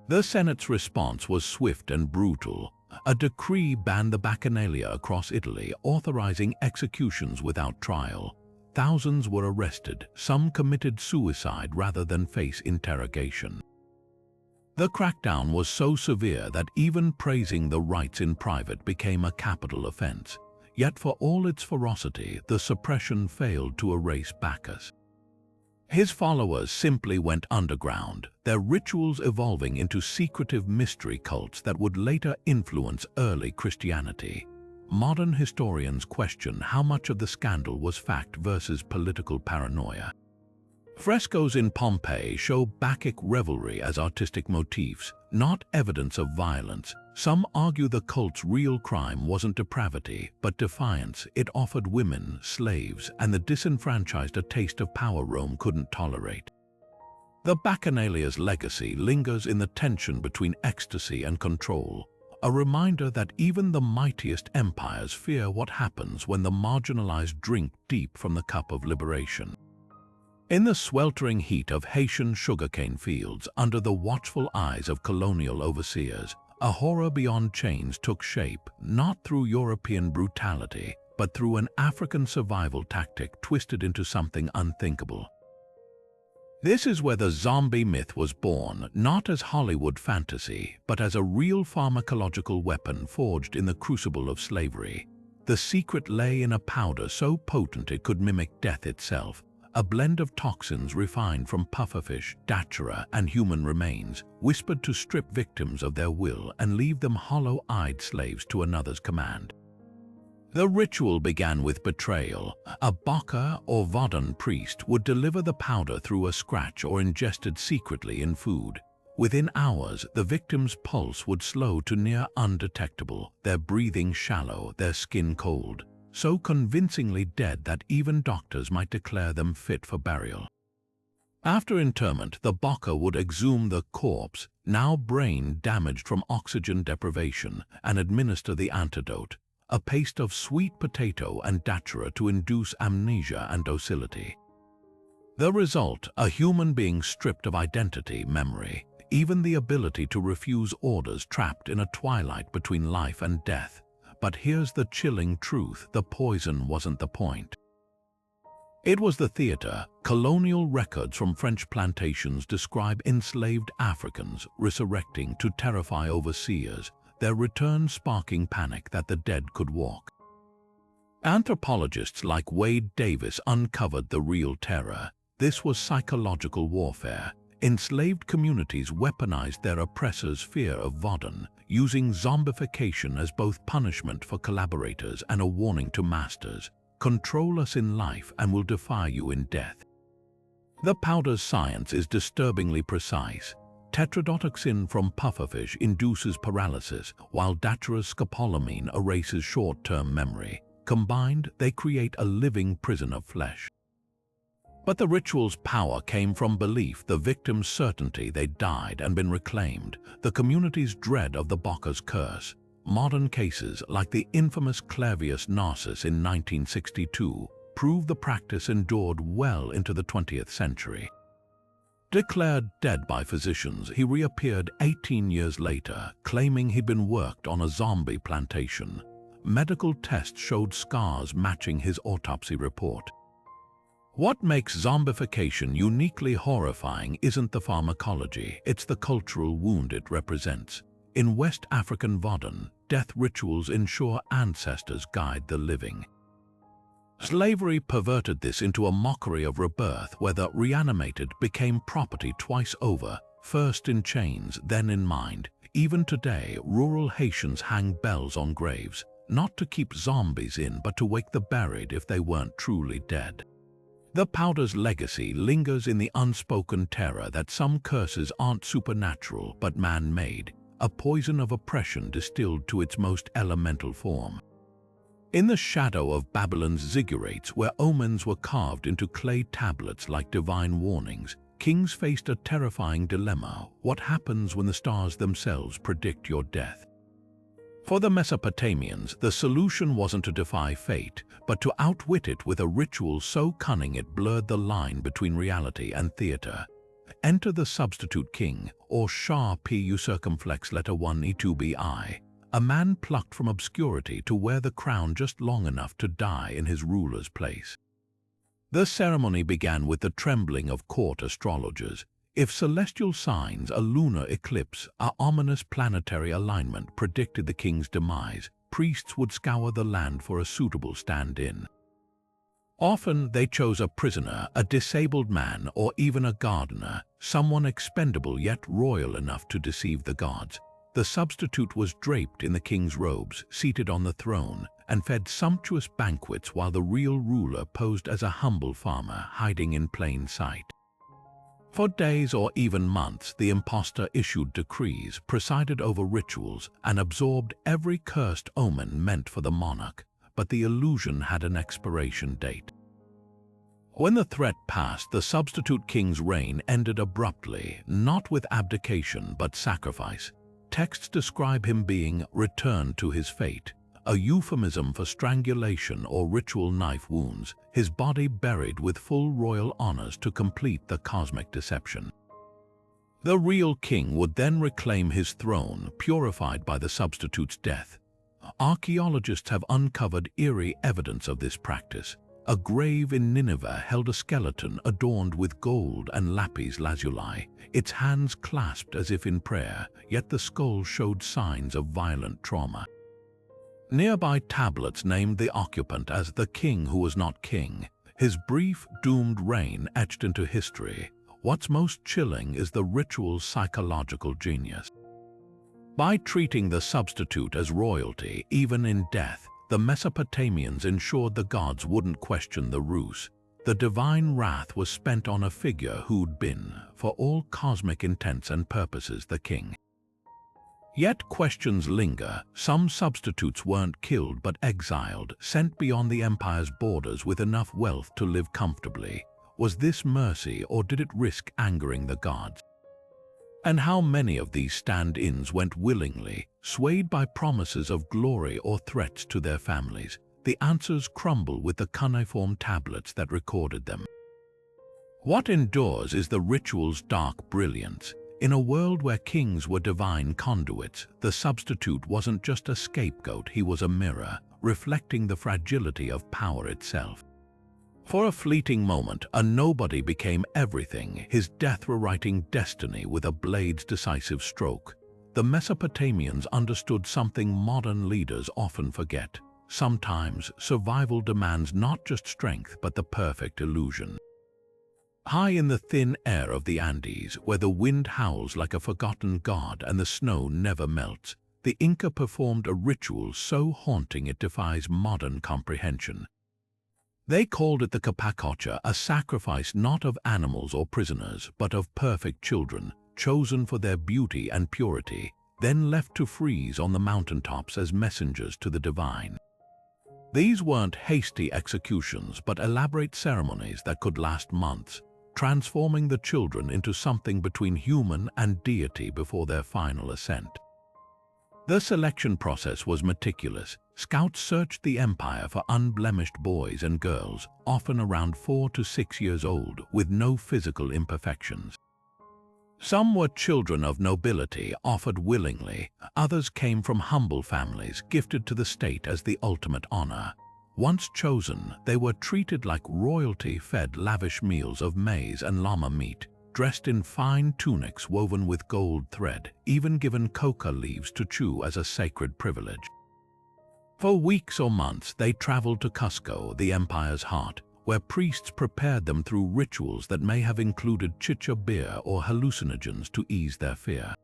The Senate's response was swift and brutal. A decree banned the Bacchanalia across Italy, authorizing executions without trial. Thousands were arrested, some committed suicide rather than face interrogation. The crackdown was so severe that even praising the rites in private became a capital offense. Yet for all its ferocity, the suppression failed to erase Bacchus. His followers simply went underground, their rituals evolving into secretive mystery cults that would later influence early Christianity. Modern historians question how much of the scandal was fact versus political paranoia. Frescoes in Pompeii show Bacchic revelry as artistic motifs, not evidence of violence. Some argue the cult's real crime wasn't depravity, but defiance. It offered women, slaves, and the disenfranchised a taste of power Rome couldn't tolerate. The Bacchanalia's legacy lingers in the tension between ecstasy and control, a reminder that even the mightiest empires fear what happens when the marginalized drink deep from the cup of liberation. In the sweltering heat of Haitian sugarcane fields, under the watchful eyes of colonial overseers, a horror beyond chains took shape, not through European brutality, but through an African survival tactic twisted into something unthinkable. This is where the zombie myth was born, not as Hollywood fantasy, but as a real pharmacological weapon forged in the crucible of slavery. The secret lay in a powder so potent it could mimic death itself, a blend of toxins refined from pufferfish, datura, and human remains, whispered to strip victims of their will and leave them hollow-eyed slaves to another's command. The ritual began with betrayal. A Baka or Vodun priest would deliver the powder through a scratch or ingested secretly in food. Within hours, the victim's pulse would slow to near undetectable, their breathing shallow, their skin cold, so convincingly dead that even doctors might declare them fit for burial. After interment, the Baka would exhume the corpse, now brain damaged from oxygen deprivation, and administer the antidote, a paste of sweet potato and datura to induce amnesia and docility. The result, a human being stripped of identity, memory, even the ability to refuse orders, trapped in a twilight between life and death. But here's the chilling truth: the poison wasn't the point. It was the theater. Colonial records from French plantations describe enslaved Africans resurrecting to terrify overseers, their return sparking panic that the dead could walk. Anthropologists like Wade Davis uncovered the real terror. This was psychological warfare. Enslaved communities weaponized their oppressors' fear of Vodun, using zombification as both punishment for collaborators and a warning to masters. Control us in life and we'll defy you in death. The powder's science is disturbingly precise. Tetrodotoxin from pufferfish induces paralysis, while Datura scopolamine erases short-term memory. Combined, they create a living prison of flesh. But the ritual's power came from belief, the victim's certainty they'd died and been reclaimed, the community's dread of the Baccha's curse. Modern cases, like the infamous Clavius Narcissus in 1962, prove the practice endured well into the 20th century. Declared dead by physicians, he reappeared 18 years later, claiming he'd been worked on a zombie plantation. Medical tests showed scars matching his autopsy report. What makes zombification uniquely horrifying isn't the pharmacology, it's the cultural wound it represents. In West African Vodun, death rituals ensure ancestors guide the living. Slavery perverted this into a mockery of rebirth, where the reanimated became property twice over, first in chains, then in mind. Even today, rural Haitians hang bells on graves, not to keep zombies in, but to wake the buried if they weren't truly dead. The powder's legacy lingers in the unspoken terror that some curses aren't supernatural but man-made, a poison of oppression distilled to its most elemental form. In the shadow of Babylon's ziggurats, where omens were carved into clay tablets like divine warnings, kings faced a terrifying dilemma: what happens when the stars themselves predict your death? For the Mesopotamians, the solution wasn't to defy fate, but to outwit it with a ritual so cunning it blurred the line between reality and theater. Enter the substitute king, or Shah Pu circumflex letter 1 E2bi, a man plucked from obscurity to wear the crown just long enough to die in his ruler's place. The ceremony began with the trembling of court astrologers. If celestial signs, a lunar eclipse, an ominous planetary alignment predicted the king's demise, priests would scour the land for a suitable stand-in. Often they chose a prisoner, a disabled man, or even a gardener, someone expendable yet royal enough to deceive the gods. The substitute was draped in the king's robes, seated on the throne, and fed sumptuous banquets while the real ruler posed as a humble farmer hiding in plain sight. For days or even months, the impostor issued decrees, presided over rituals, and absorbed every cursed omen meant for the monarch, but the illusion had an expiration date. When the threat passed, the substitute king's reign ended abruptly, not with abdication but sacrifice. Texts describe him being returned to his fate, a euphemism for strangulation or ritual knife wounds, his body buried with full royal honors to complete the cosmic deception. The real king would then reclaim his throne, purified by the substitute's death. Archaeologists have uncovered eerie evidence of this practice. A grave in Nineveh held a skeleton adorned with gold and lapis lazuli, its hands clasped as if in prayer, yet the skull showed signs of violent trauma. Nearby tablets named the occupant as the king who was not king, his brief, doomed reign etched into history. What's most chilling is the ritual's psychological genius. By treating the substitute as royalty, even in death, the Mesopotamians ensured the gods wouldn't question the ruse. The divine wrath was spent on a figure who'd been, for all cosmic intents and purposes, the king. Yet questions linger. Some substitutes weren't killed but exiled, sent beyond the empire's borders with enough wealth to live comfortably. Was this mercy, or did it risk angering the gods? And how many of these stand-ins went willingly, swayed by promises of glory or threats to their families? The answers crumble with the cuneiform tablets that recorded them. What endures is the ritual's dark brilliance. In a world where kings were divine conduits, the substitute wasn't just a scapegoat, he was a mirror, reflecting the fragility of power itself. For a fleeting moment, a nobody became everything, his death rewriting destiny with a blade's decisive stroke. the Mesopotamians understood something modern leaders often forget. Sometimes survival demands not just strength but the perfect illusion. High in the thin air of the Andes, where the wind howls like a forgotten god and the snow never melts, the Inca performed a ritual so haunting it defies modern comprehension. They called it the Capacocha, a sacrifice not of animals or prisoners, but of perfect children, chosen for their beauty and purity, then left to freeze on the mountaintops as messengers to the divine. These weren't hasty executions, but elaborate ceremonies that could last months, transforming the children into something between human and deity before their final ascent. The selection process was meticulous. Scouts searched the empire for unblemished boys and girls, often around 4 to 6 years old, with no physical imperfections. Some were children of nobility, offered willingly. Others came from humble families, gifted to the state as the ultimate honor. Once chosen, they were treated like royalty, fed lavish meals of maize and llama meat, dressed in fine tunics woven with gold thread, even given coca leaves to chew as a sacred privilege. For weeks or months, they traveled to Cusco, the empire's heart, where priests prepared them through rituals that may have included chicha beer or hallucinogens to ease their fear.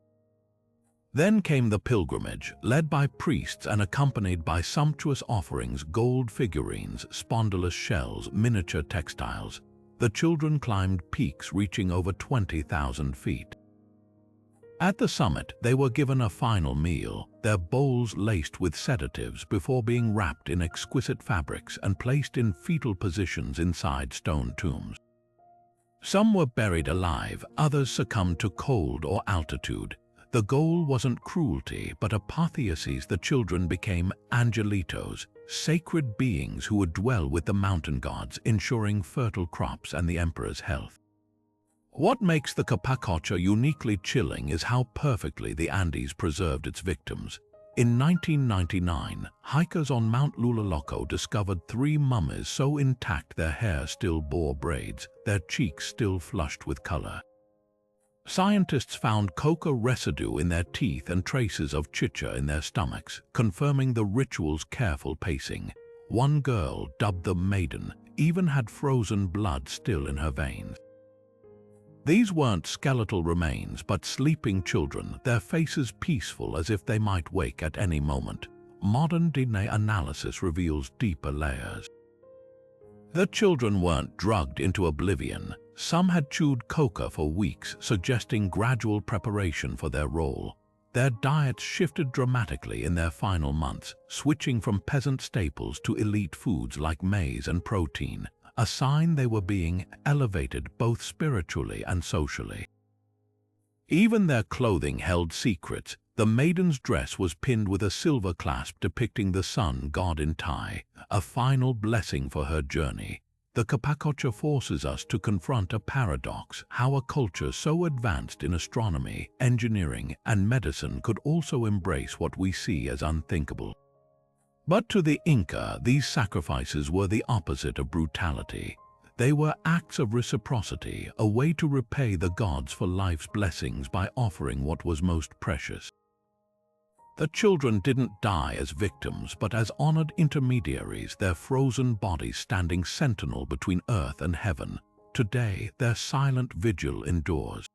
Then came the pilgrimage, led by priests and accompanied by sumptuous offerings, gold figurines, spondylus shells, miniature textiles. The children climbed peaks reaching over 20,000 feet. At the summit, they were given a final meal, their bowls laced with sedatives before being wrapped in exquisite fabrics and placed in fetal positions inside stone tombs. Some were buried alive, others succumbed to cold or altitude. The goal wasn't cruelty, but apotheosis. The children became angelitos, sacred beings who would dwell with the mountain gods, ensuring fertile crops and the emperor's health. What makes the Capacocha uniquely chilling is how perfectly the Andes preserved its victims. In 1999, hikers on Mount Lulaloco discovered 3 mummies so intact their hair still bore braids, their cheeks still flushed with color. Scientists found coca residue in their teeth and traces of chicha in their stomachs, confirming the ritual's careful pacing. One girl, dubbed the Maiden, even had frozen blood still in her veins. These weren't skeletal remains, but sleeping children, their faces peaceful as if they might wake at any moment. Modern DNA analysis reveals deeper layers. The children weren't drugged into oblivion. Some had chewed coca for weeks, suggesting gradual preparation for their role. Their diets shifted dramatically in their final months, switching from peasant staples to elite foods like maize and protein, a sign they were being elevated both spiritually and socially. Even their clothing held secrets. The maiden's dress was pinned with a silver clasp depicting the sun god in Thai, a final blessing for her journey. The Capacocha forces us to confront a paradox: how a culture so advanced in astronomy, engineering, and medicine could also embrace what we see as unthinkable. But to the Inca, these sacrifices were the opposite of brutality. They were acts of reciprocity, a way to repay the gods for life's blessings by offering what was most precious. The children didn't die as victims, but as honored intermediaries, their frozen bodies standing sentinel between earth and heaven. Today, their silent vigil endures.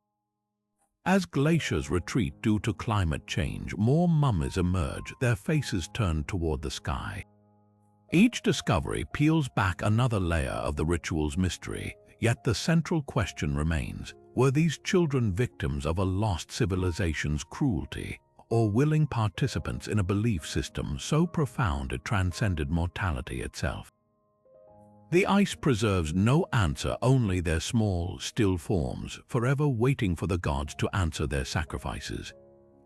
As glaciers retreat due to climate change, more mummies emerge, their faces turned toward the sky. Each discovery peels back another layer of the ritual's mystery, yet the central question remains: were these children victims of a lost civilization's cruelty, or willing participants in a belief system so profound it transcended mortality itself? The ice preserves no answer, only their small, still forms, forever waiting for the gods to answer their sacrifices.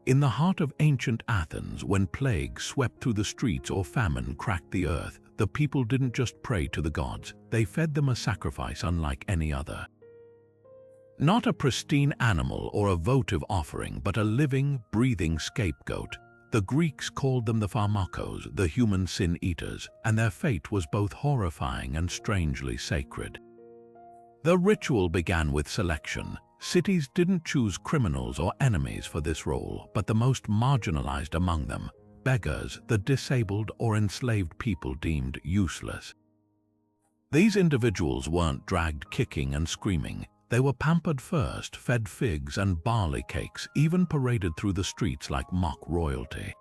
In the heart of ancient Athens, when plague swept through the streets or famine cracked the earth, the people didn't just pray to the gods, they fed them a sacrifice unlike any other. Not a pristine animal or a votive offering, but a living, breathing scapegoat. The Greeks called them the pharmakos, the human sin-eaters, and their fate was both horrifying and strangely sacred. The ritual began with selection. Cities didn't choose criminals or enemies for this role, but the most marginalized among them, beggars, the disabled or enslaved people deemed useless. These individuals weren't dragged kicking and screaming. They were pampered first, fed figs and barley cakes, even paraded through the streets like mock royalty.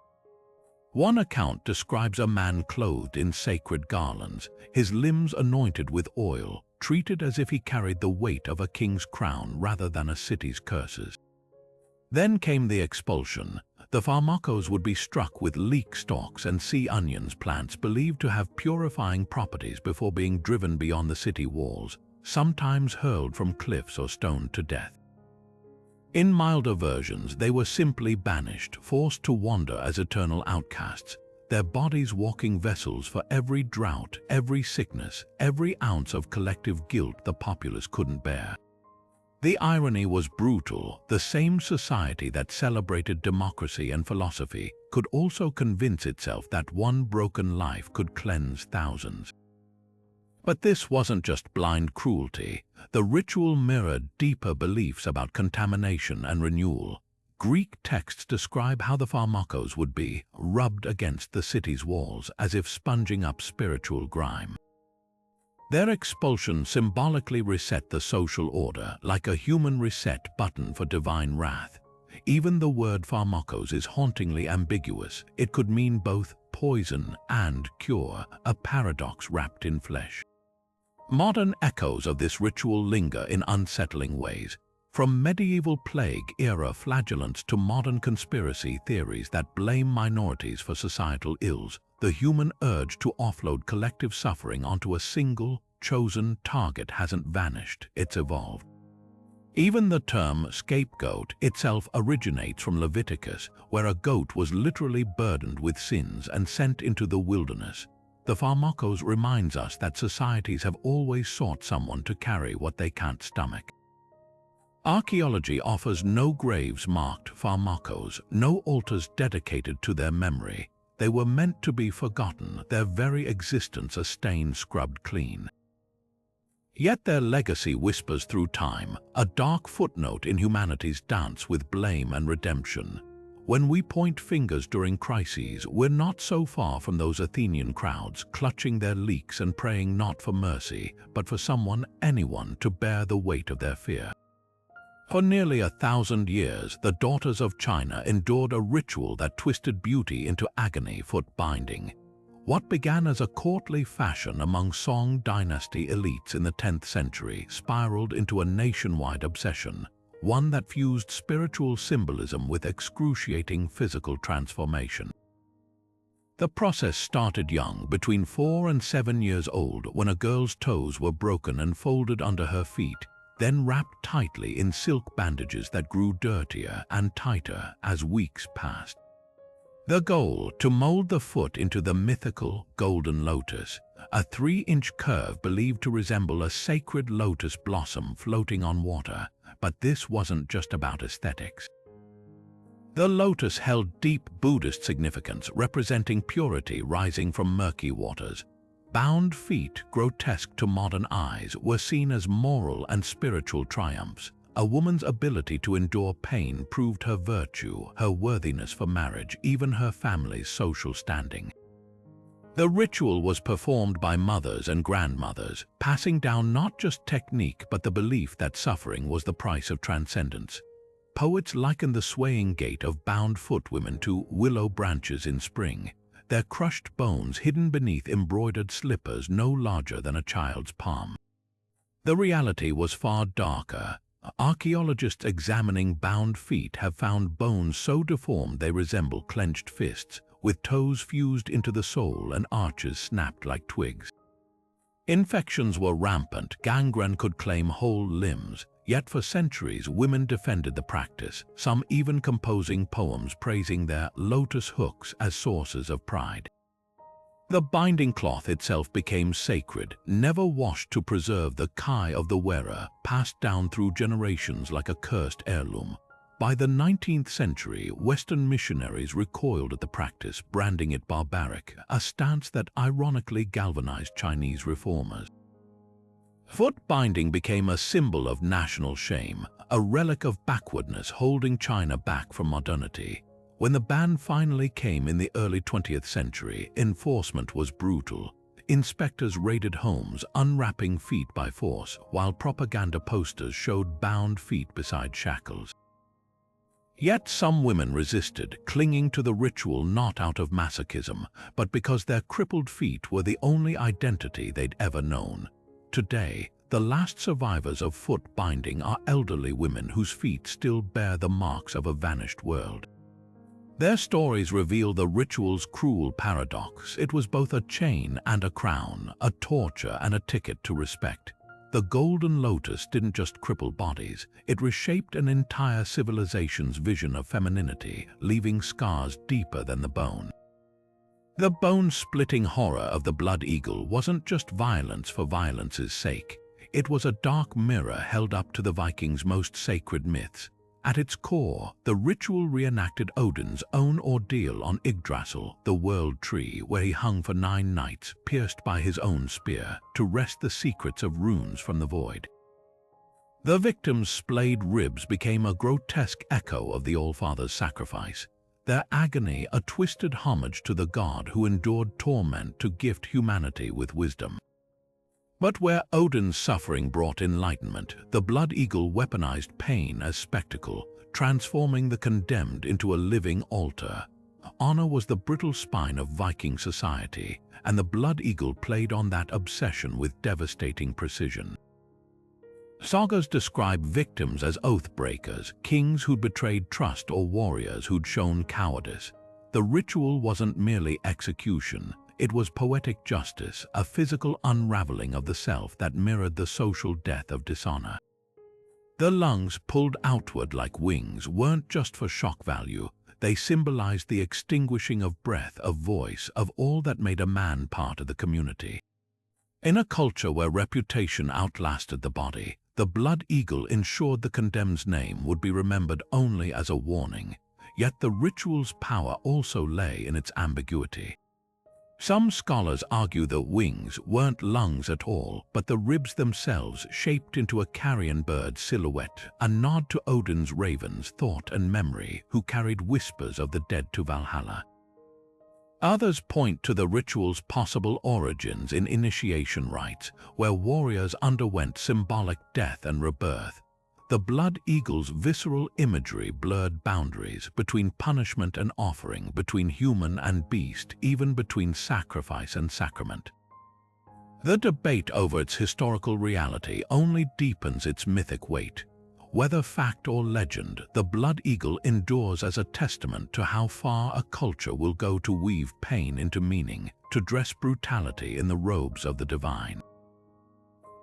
One account describes a man clothed in sacred garlands, his limbs anointed with oil, treated as if he carried the weight of a king's crown rather than a city's curses. Then came the expulsion. The pharmacos would be struck with leek stalks and sea onions, plants believed to have purifying properties, before being driven beyond the city walls, sometimes hurled from cliffs or stoned to death. In milder versions, they were simply banished, forced to wander as eternal outcasts, their bodies walking vessels for every drought, every sickness, every ounce of collective guilt the populace couldn't bear. The irony was brutal. The same society that celebrated democracy and philosophy could also convince itself that one broken life could cleanse thousands. But this wasn't just blind cruelty. The ritual mirrored deeper beliefs about contamination and renewal. Greek texts describe how the pharmacos would be rubbed against the city's walls as if sponging up spiritual grime. Their expulsion symbolically reset the social order, like a human reset button for divine wrath. Even the word pharmacos is hauntingly ambiguous. It could mean both poison and cure, a paradox wrapped in flesh. Modern echoes of this ritual linger in unsettling ways, from medieval plague-era flagellants to modern conspiracy theories that blame minorities for societal ills. The human urge to offload collective suffering onto a single, chosen target hasn't vanished, it's evolved. Even the term scapegoat itself originates from Leviticus, where a goat was literally burdened with sins and sent into the wilderness. The pharmacos reminds us that societies have always sought someone to carry what they can't stomach. Archaeology offers no graves marked pharmacos, no altars dedicated to their memory. They were meant to be forgotten, their very existence a stain scrubbed clean. Yet their legacy whispers through time, a dark footnote in humanity's dance with blame and redemption. When we point fingers during crises, we're not so far from those Athenian crowds clutching their leeks and praying not for mercy, but for someone, anyone, to bear the weight of their fear. For nearly 1,000 years, the daughters of China endured a ritual that twisted beauty into agony, foot binding. What began as a courtly fashion among Song dynasty elites in the 10th century spiraled into a nationwide obsession, one that fused spiritual symbolism with excruciating physical transformation. The process started young, between 4 and 7 years old, when a girl's toes were broken and folded under her feet, then wrapped tightly in silk bandages that grew dirtier and tighter as weeks passed. The goal: to mold the foot into the mythical golden lotus, a 3-inch curve believed to resemble a sacred lotus blossom floating on water. But this wasn't just about aesthetics. The lotus held deep Buddhist significance, representing purity rising from murky waters. Bound feet, grotesque to modern eyes, were seen as moral and spiritual triumphs. A woman's ability to endure pain proved her virtue, her worthiness for marriage, even her family's social standing. The ritual was performed by mothers and grandmothers, passing down not just technique but the belief that suffering was the price of transcendence. Poets likened the swaying gait of bound foot women to willow branches in spring, their crushed bones hidden beneath embroidered slippers no larger than a child's palm. The reality was far darker. Archaeologists examining bound feet have found bones so deformed they resemble clenched fists, with toes fused into the sole and arches snapped like twigs. Infections were rampant, gangrene could claim whole limbs, yet for centuries women defended the practice, some even composing poems praising their lotus hooks as sources of pride. The binding cloth itself became sacred, never washed, to preserve the kai of the wearer, passed down through generations like a cursed heirloom. By the 19th century, Western missionaries recoiled at the practice, branding it barbaric, a stance that ironically galvanized Chinese reformers. Foot binding became a symbol of national shame, a relic of backwardness holding China back from modernity. When the ban finally came in the early 20th century, enforcement was brutal. Inspectors raided homes, unwrapping feet by force, while propaganda posters showed bound feet beside shackles. Yet some women resisted, clinging to the ritual not out of masochism, but because their crippled feet were the only identity they'd ever known. Today, the last survivors of foot binding are elderly women whose feet still bear the marks of a vanished world. Their stories reveal the ritual's cruel paradox. It was both a chain and a crown, a torture and a ticket to respect. The golden lotus didn't just cripple bodies, it reshaped an entire civilization's vision of femininity, leaving scars deeper than the bone. The bone-splitting horror of the Blood Eagle wasn't just violence for violence's sake. It was a dark mirror held up to the Vikings' most sacred myths. At its core, the ritual reenacted Odin's own ordeal on Yggdrasil, the world tree where he hung for 9 nights, pierced by his own spear, to wrest the secrets of runes from the void. The victims' splayed ribs became a grotesque echo of the Allfather's sacrifice, their agony a twisted homage to the god who endured torment to gift humanity with wisdom. But where Odin's suffering brought enlightenment, the Blood Eagle weaponized pain as spectacle, transforming the condemned into a living altar. Honor was the brittle spine of Viking society, and the Blood Eagle played on that obsession with devastating precision. Sagas describe victims as oath-breakers, kings who'd betrayed trust or warriors who'd shown cowardice. The ritual wasn't merely execution. It was poetic justice, a physical unraveling of the self that mirrored the social death of dishonor. The lungs, pulled outward like wings, weren't just for shock value. They symbolized the extinguishing of breath, of voice, of all that made a man part of the community. In a culture where reputation outlasted the body, the Blood Eagle ensured the condemned's name would be remembered only as a warning. Yet the ritual's power also lay in its ambiguity. Some scholars argue the wings weren't lungs at all, but the ribs themselves shaped into a carrion bird silhouette, a nod to Odin's ravens, thought and memory, who carried whispers of the dead to Valhalla. Others point to the ritual's possible origins in initiation rites, where warriors underwent symbolic death and rebirth. The Blood Eagle's visceral imagery blurred boundaries between punishment and offering, between human and beast, even between sacrifice and sacrament. The debate over its historical reality only deepens its mythic weight. Whether fact or legend, the Blood Eagle endures as a testament to how far a culture will go to weave pain into meaning, to dress brutality in the robes of the divine.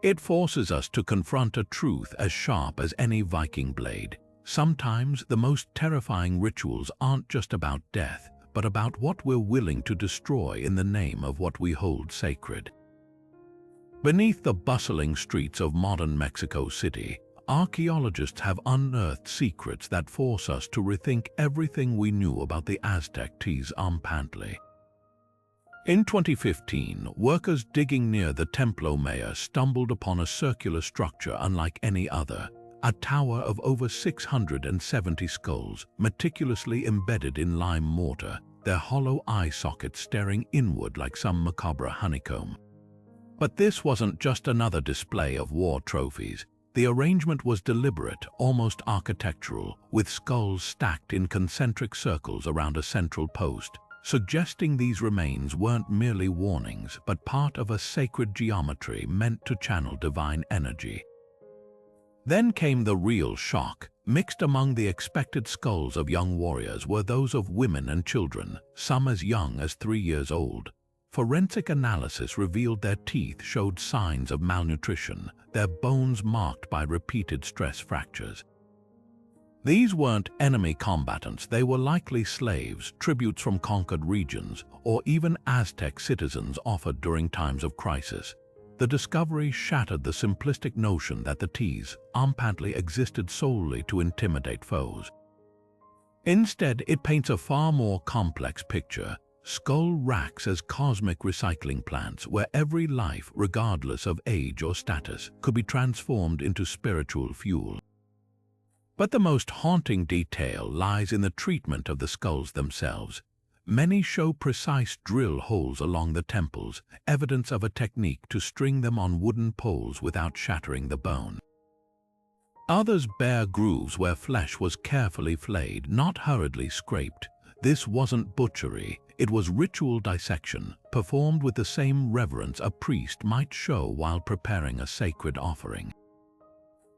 It forces us to confront a truth as sharp as any Viking blade. Sometimes the most terrifying rituals aren't just about death, but about what we're willing to destroy in the name of what we hold sacred. Beneath the bustling streets of modern Mexico City, archaeologists have unearthed secrets that force us to rethink everything we knew about the Aztec Tezcatlipoca. In 2015, workers digging near the Templo Mayor stumbled upon a circular structure unlike any other, a tower of over 670 skulls, meticulously embedded in lime mortar, their hollow eye sockets staring inward like some macabre honeycomb. But this wasn't just another display of war trophies. The arrangement was deliberate, almost architectural, with skulls stacked in concentric circles around a central post, suggesting these remains weren't merely warnings, but part of a sacred geometry meant to channel divine energy. Then came the real shock. Mixed among the expected skulls of young warriors were those of women and children, some as young as 3 years old. Forensic analysis revealed their teeth showed signs of malnutrition, their bones marked by repeated stress fractures. These weren't enemy combatants, they were likely slaves, tributes from conquered regions, or even Aztec citizens offered during times of crisis. The discovery shattered the simplistic notion that the Tezcatlipoca existed solely to intimidate foes. Instead, it paints a far more complex picture. skull racks as cosmic recycling plants where every life, regardless of age or status, could be transformed into spiritual fuel. But the most haunting detail lies in the treatment of the skulls themselves. Many show precise drill holes along the temples, evidence of a technique to string them on wooden poles without shattering the bone. Others bear grooves where flesh was carefully flayed, not hurriedly scraped. This wasn't butchery, it was ritual dissection, performed with the same reverence a priest might show while preparing a sacred offering.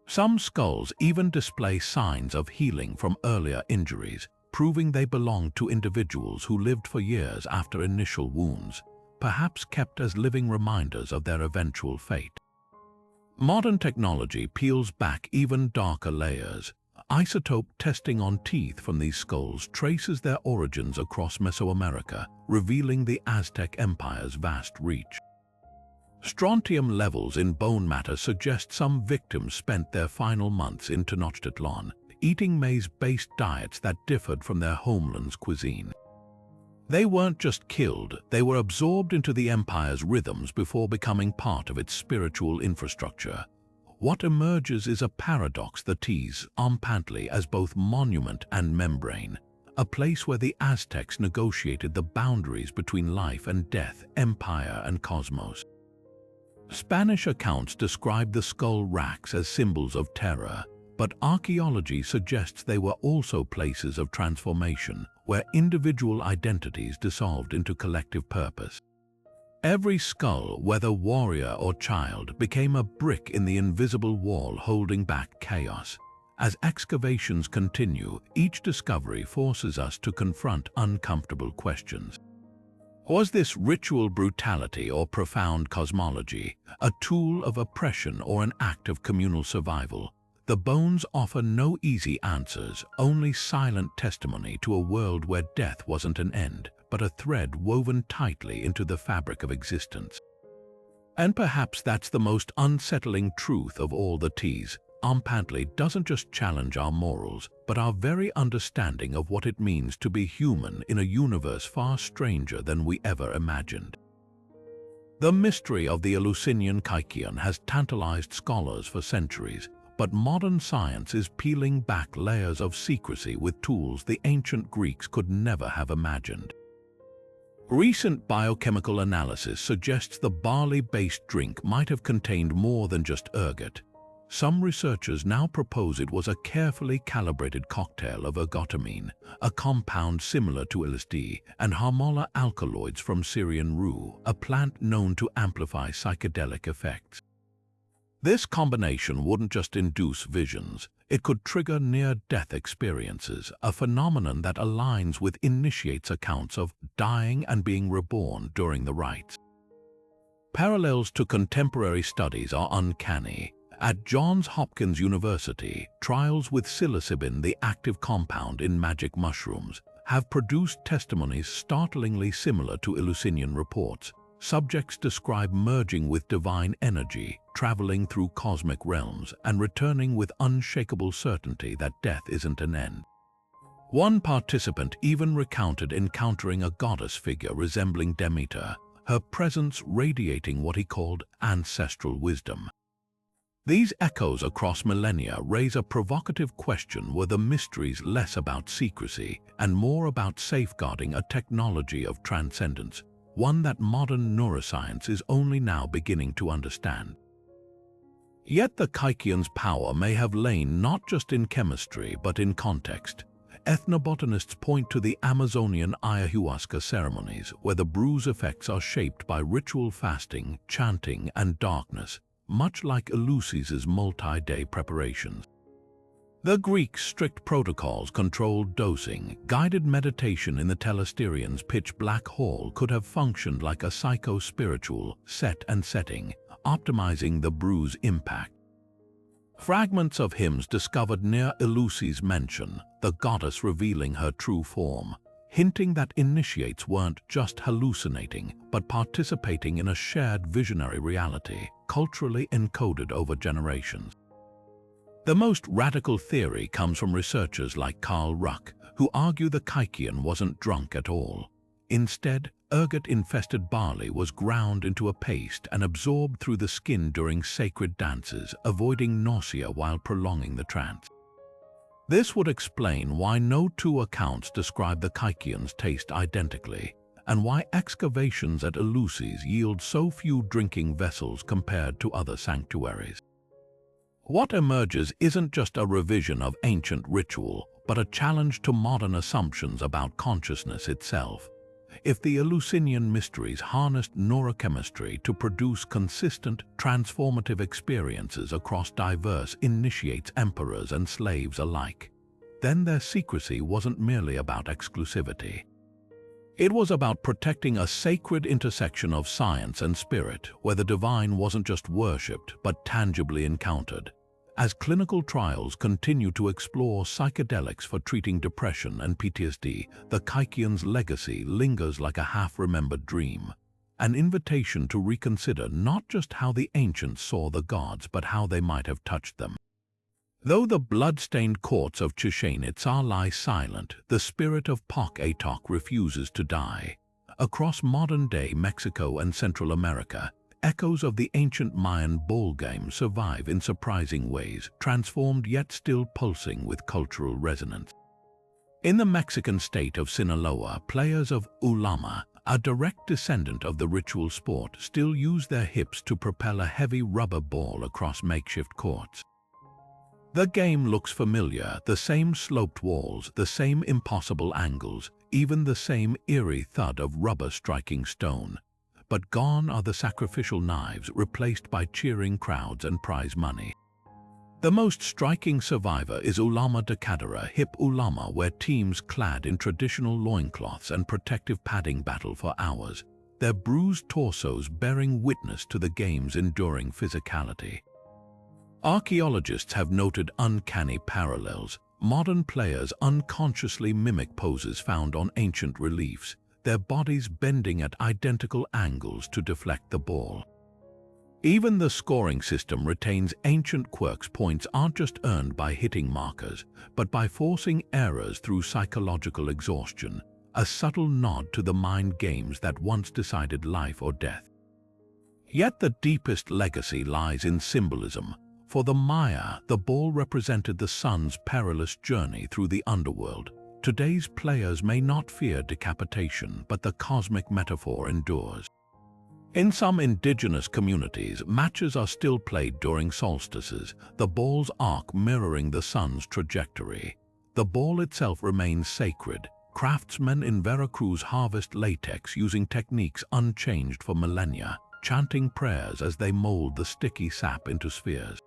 Some skulls even display signs of healing from earlier injuries, proving they belonged to individuals who lived for years after initial wounds, perhaps kept as living reminders of their eventual fate. Modern technology peels back even darker layers. Isotope testing on teeth from these skulls traces their origins across Mesoamerica, revealing the Aztec Empire's vast reach. Strontium levels in bone matter suggest some victims spent their final months in Tenochtitlan, eating maize-based diets that differed from their homeland's cuisine. They weren't just killed, they were absorbed into the empire's rhythms before becoming part of its spiritual infrastructure. What emerges is a paradox that teases Ompantli as both monument and membrane, a place where the Aztecs negotiated the boundaries between life and death, empire and cosmos. Spanish accounts describe the skull racks as symbols of terror, but archaeology suggests they were also places of transformation, where individual identities dissolved into collective purpose. Every skull, whether warrior or child, became a brick in the invisible wall holding back chaos. As excavations continue, each discovery forces us to confront uncomfortable questions. Was this ritual brutality or profound cosmology, a tool of oppression or an act of communal survival? The bones offer no easy answers, only silent testimony to a world where death wasn't an end, but a thread woven tightly into the fabric of existence. And perhaps that's the most unsettling truth of all the teas. Ompantli doesn't just challenge our morals, but our very understanding of what it means to be human in a universe far stranger than we ever imagined. The mystery of the Eleusinian Kykeon has tantalized scholars for centuries, but modern science is peeling back layers of secrecy with tools the ancient Greeks could never have imagined. Recent biochemical analysis suggests the barley-based drink might have contained more than just ergot. Some researchers now propose it was a carefully calibrated cocktail of ergotamine, a compound similar to LSD, and harmola alkaloids from Syrian rue, a plant known to amplify psychedelic effects. This combination wouldn't just induce visions, it could trigger near-death experiences, a phenomenon that aligns with initiates' accounts of dying and being reborn during the rites. Parallels to contemporary studies are uncanny. At Johns Hopkins University, trials with psilocybin, the active compound in magic mushrooms, have produced testimonies startlingly similar to Eleusinian reports. Subjects describe merging with divine energy, traveling through cosmic realms, and returning with unshakable certainty that death isn't an end. One participant even recounted encountering a goddess figure resembling Demeter, her presence radiating what he called ancestral wisdom. These echoes across millennia raise a provocative question: were the mysteries less about secrecy and more about safeguarding a technology of transcendence, one that modern neuroscience is only now beginning to understand? Yet the Kykeon's power may have lain not just in chemistry but in context. Ethnobotanists point to the Amazonian ayahuasca ceremonies, where the brew's effects are shaped by ritual fasting, chanting, and darkness, much like Eleusis' multi-day preparations. The Greeks' strict protocols controlled dosing. Guided meditation in the Telesterians' pitch-black hall could have functioned like a psycho-spiritual set and setting, optimizing the brew's impact. Fragments of hymns discovered near Eleusis mention the goddess revealing her true form, hinting that initiates weren't just hallucinating, but participating in a shared visionary reality, culturally encoded over generations. The most radical theory comes from researchers like Carl Ruck, who argue the Kykeon wasn't drunk at all. Instead, ergot-infested barley was ground into a paste and absorbed through the skin during sacred dances, avoiding nausea while prolonging the trance. This would explain why no two accounts describe the Kykeans' taste identically, and why excavations at Eleusis yield so few drinking vessels compared to other sanctuaries. What emerges isn't just a revision of ancient ritual, but a challenge to modern assumptions about consciousness itself. If the Eleusinian Mysteries harnessed neurochemistry to produce consistent, transformative experiences across diverse initiates, emperors, and slaves alike, then their secrecy wasn't merely about exclusivity. It was about protecting a sacred intersection of science and spirit, where the divine wasn't just worshipped but tangibly encountered. As clinical trials continue to explore psychedelics for treating depression and PTSD, the Kykeans' legacy lingers like a half-remembered dream, an invitation to reconsider not just how the ancients saw the gods, but how they might have touched them. Though the blood-stained courts of Chichen Itza lie silent, the spirit of Poc-Atoc refuses to die. Across modern-day Mexico and Central America, echoes of the ancient Mayan ballgames survive in surprising ways, transformed yet still pulsing with cultural resonance. In the Mexican state of Sinaloa, players of Ulama, a direct descendant of the ritual sport, still use their hips to propel a heavy rubber ball across makeshift courts. The game looks familiar, the same sloped walls, the same impossible angles, even the same eerie thud of rubber striking stone. But gone are the sacrificial knives, replaced by cheering crowds and prize money. The most striking survivor is Ulama de Cadera, hip Ulama, where teams clad in traditional loincloths and protective padding battle for hours, their bruised torsos bearing witness to the game's enduring physicality. Archaeologists have noted uncanny parallels. Modern players unconsciously mimic poses found on ancient reliefs, their bodies bending at identical angles to deflect the ball. Even the scoring system retains ancient quirks. Points aren't just earned by hitting markers, but by forcing errors through psychological exhaustion, a subtle nod to the mind games that once decided life or death. Yet the deepest legacy lies in symbolism. For the Maya, the ball represented the sun's perilous journey through the underworld. Today's players may not fear decapitation, but the cosmic metaphor endures. In some indigenous communities, matches are still played during solstices, the ball's arc mirroring the sun's trajectory. The ball itself remains sacred. Craftsmen in Veracruz harvest latex using techniques unchanged for millennia, chanting prayers as they mold the sticky sap into spheres.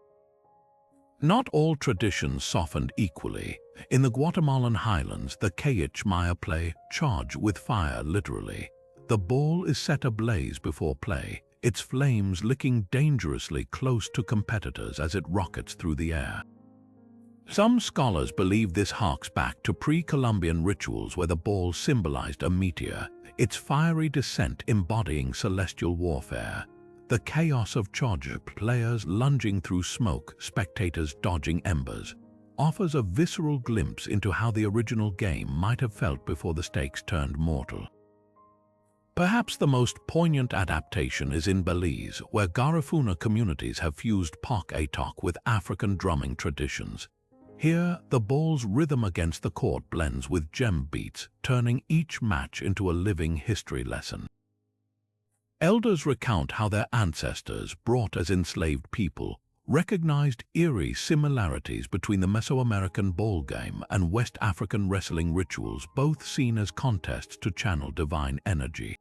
Not all traditions softened equally. In the Guatemalan highlands, the Kayich Maya play charge with fire literally. The ball is set ablaze before play, its flames licking dangerously close to competitors as it rockets through the air. Some scholars believe this harks back to pre-Columbian rituals where the ball symbolized a meteor, its fiery descent embodying celestial warfare. The chaos of charge, players lunging through smoke, spectators dodging embers, offers a visceral glimpse into how the original game might have felt before the stakes turned mortal. Perhaps the most poignant adaptation is in Belize, where Garifuna communities have fused Poc-Atoc with African drumming traditions. Here, the ball's rhythm against the court blends with gem beats, turning each match into a living history lesson. Elders recount how their ancestors, brought as enslaved people, recognized eerie similarities between the Mesoamerican ball game and West African wrestling rituals, both seen as contests to channel divine energy.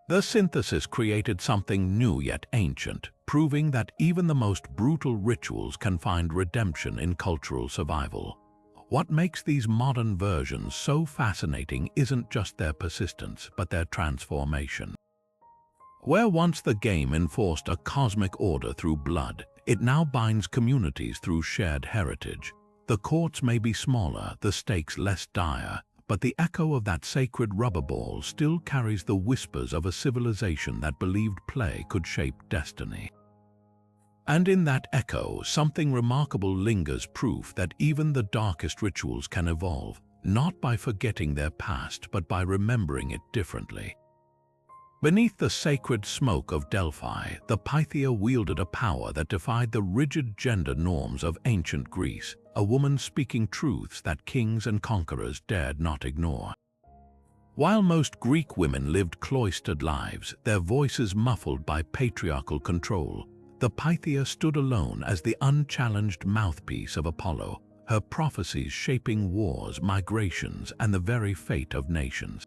The synthesis created something new yet ancient, proving that even the most brutal rituals can find redemption in cultural survival. What makes these modern versions so fascinating isn't just their persistence, but their transformation. Where once the game enforced a cosmic order through blood, it now binds communities through shared heritage. The courts may be smaller, the stakes less dire, but the echo of that sacred rubber ball still carries the whispers of a civilization that believed play could shape destiny. And in that echo, something remarkable lingers, proof that even the darkest rituals can evolve. not by forgetting their past but by remembering it differently. Beneath the sacred smoke of Delphi, the Pythia wielded a power that defied the rigid gender norms of ancient Greece, a woman speaking truths that kings and conquerors dared not ignore. While most Greek women lived cloistered lives, their voices muffled by patriarchal control, the Pythia stood alone as the unchallenged mouthpiece of Apollo, her prophecies shaping wars, migrations, and the very fate of nations.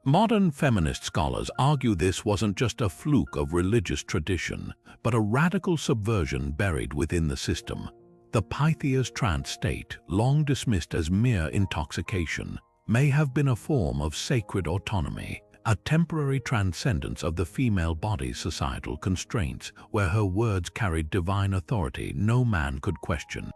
Modern feminist scholars argue this wasn't just a fluke of religious tradition, but a radical subversion buried within the system. The Pythia's trance state, long dismissed as mere intoxication, may have been a form of sacred autonomy, a temporary transcendence of the female body's societal constraints, where her words carried divine authority no man could question.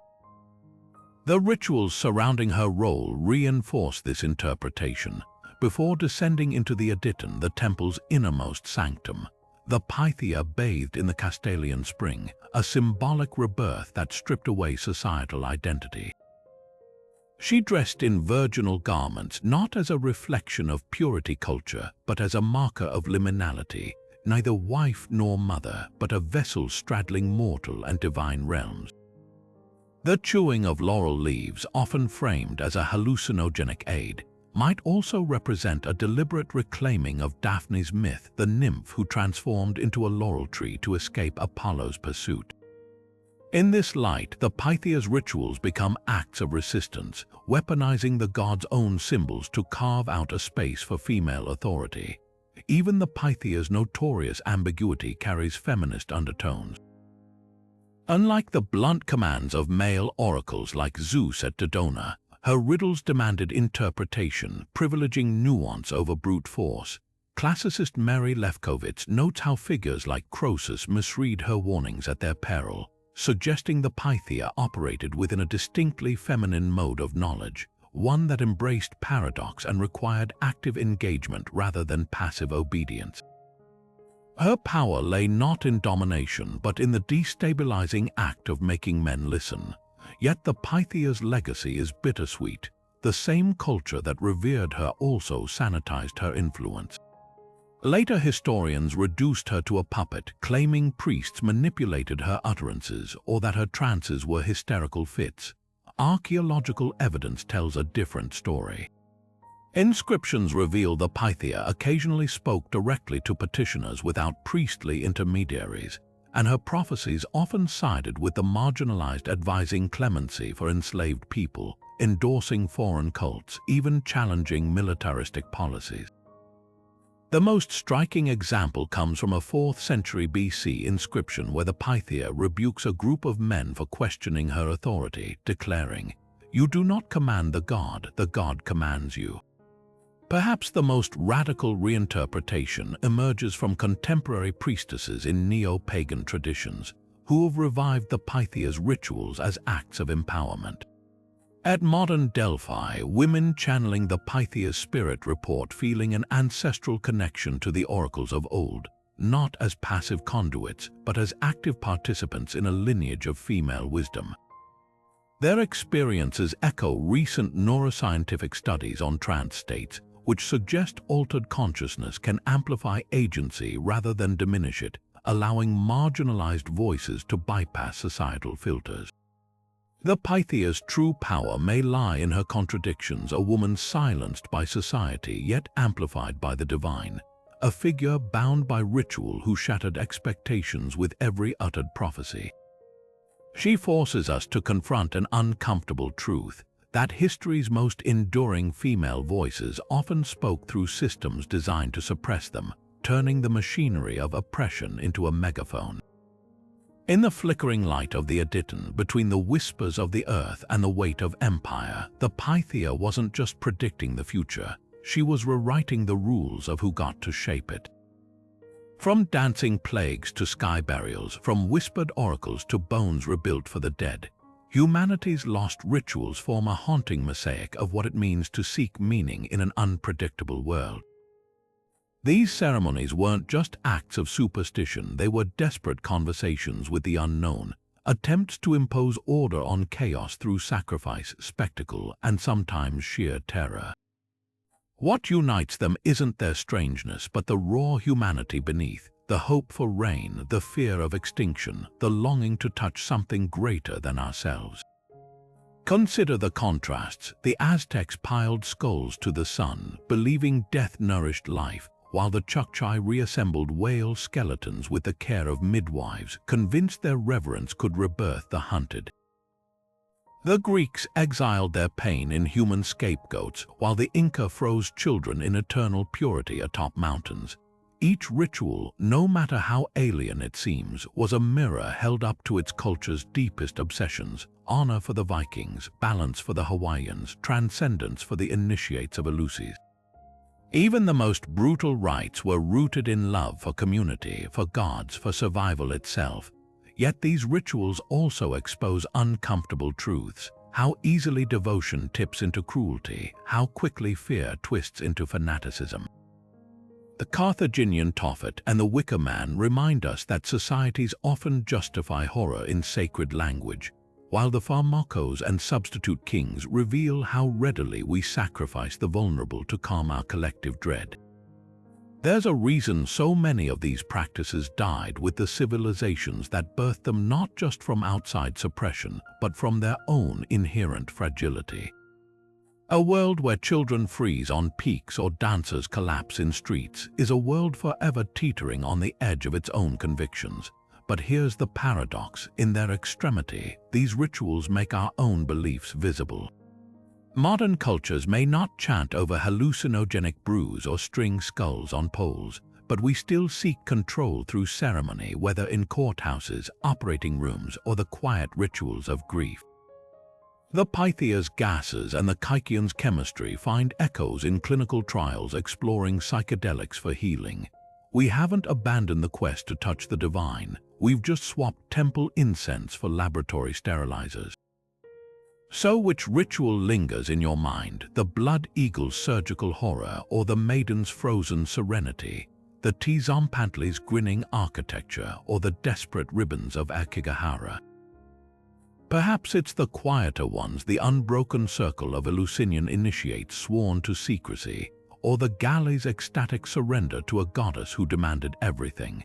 The rituals surrounding her role reinforce this interpretation. Before descending into the Adyton, the temple's innermost sanctum, the Pythia bathed in the Castalian spring, a symbolic rebirth that stripped away societal identity. She dressed in virginal garments not as a reflection of purity culture, but as a marker of liminality, neither wife nor mother, but a vessel straddling mortal and divine realms. The chewing of laurel leaves, often framed as a hallucinogenic aid, might also represent a deliberate reclaiming of Daphne's myth, the nymph who transformed into a laurel tree to escape Apollo's pursuit. In this light, the Pythia's rituals become acts of resistance, weaponizing the god's own symbols to carve out a space for female authority. Even the Pythia's notorious ambiguity carries feminist undertones. Unlike the blunt commands of male oracles like Zeus at Dodona, her riddles demanded interpretation, privileging nuance over brute force. Classicist Mary Lefkowitz notes how figures like Croesus misread her warnings at their peril, suggesting the Pythia operated within a distinctly feminine mode of knowledge, one that embraced paradox and required active engagement rather than passive obedience. Her power lay not in domination but in the destabilizing act of making men listen. Yet the Pythia's legacy is bittersweet. The same culture that revered her also sanitized her influence. Later historians reduced her to a puppet, claiming priests manipulated her utterances or that her trances were hysterical fits. Archaeological evidence tells a different story. Inscriptions reveal the Pythia occasionally spoke directly to petitioners without priestly intermediaries, and her prophecies often sided with the marginalized, advising clemency for enslaved people, endorsing foreign cults, even challenging militaristic policies. The most striking example comes from a 4th century BC inscription where the Pythia rebukes a group of men for questioning her authority, declaring, "You do not command the god commands you." Perhaps the most radical reinterpretation emerges from contemporary priestesses in neo-pagan traditions, who have revived the Pythia's rituals as acts of empowerment. At modern Delphi, women channeling the Pythia's spirit report feeling an ancestral connection to the oracles of old, not as passive conduits, but as active participants in a lineage of female wisdom. Their experiences echo recent neuroscientific studies on trance states, which suggest altered consciousness can amplify agency rather than diminish it, allowing marginalized voices to bypass societal filters. The Pythia's true power may lie in her contradictions, a woman silenced by society yet amplified by the divine, a figure bound by ritual who shattered expectations with every uttered prophecy. She forces us to confront an uncomfortable truth, that history's most enduring female voices often spoke through systems designed to suppress them, turning the machinery of oppression into a megaphone. In the flickering light of the Adyton, between the whispers of the earth and the weight of empire, the Pythia wasn't just predicting the future, she was rewriting the rules of who got to shape it. From dancing plagues to sky burials, from whispered oracles to bones rebuilt for the dead, humanity's lost rituals form a haunting mosaic of what it means to seek meaning in an unpredictable world. These ceremonies weren't just acts of superstition, they were desperate conversations with the unknown, attempts to impose order on chaos through sacrifice, spectacle, and sometimes sheer terror. What unites them isn't their strangeness, but the raw humanity beneath, the hope for rain, the fear of extinction, the longing to touch something greater than ourselves. Consider the contrasts. The Aztecs piled skulls to the sun, believing death nourished life, while the Chukchi reassembled whale skeletons with the care of midwives, convinced their reverence could rebirth the hunted. The Greeks exiled their pain in human scapegoats, while the Inca froze children in eternal purity atop mountains. Each ritual, no matter how alien it seems, was a mirror held up to its culture's deepest obsessions: honor for the Vikings, balance for the Hawaiians, transcendence for the initiates of Eleusis. Even the most brutal rites were rooted in love for community, for gods, for survival itself. Yet these rituals also expose uncomfortable truths: how easily devotion tips into cruelty, how quickly fear twists into fanaticism. The Carthaginian Tophet and the Wicker Man remind us that societies often justify horror in sacred language, while the Pharmakos and substitute kings reveal how readily we sacrifice the vulnerable to calm our collective dread. There's a reason so many of these practices died with the civilizations that birthed them, not just from outside suppression, but from their own inherent fragility. A world where children freeze on peaks or dancers collapse in streets is a world forever teetering on the edge of its own convictions. But here's the paradox: in their extremity, these rituals make our own beliefs visible. Modern cultures may not chant over hallucinogenic brews or string skulls on poles, but we still seek control through ceremony, whether in courthouses, operating rooms, or the quiet rituals of grief. The Pythia's gases and the Kykeon's chemistry find echoes in clinical trials exploring psychedelics for healing. We haven't abandoned the quest to touch the divine, we've just swapped temple incense for laboratory sterilizers. So which ritual lingers in your mind: the Blood Eagle's surgical horror, or the Maiden's frozen serenity, the Tzompantli's grinning architecture, or the desperate ribbons of Aokigahara? Perhaps it's the quieter ones: the unbroken circle of Eleusinian initiates sworn to secrecy, or the galley's ecstatic surrender to a goddess who demanded everything.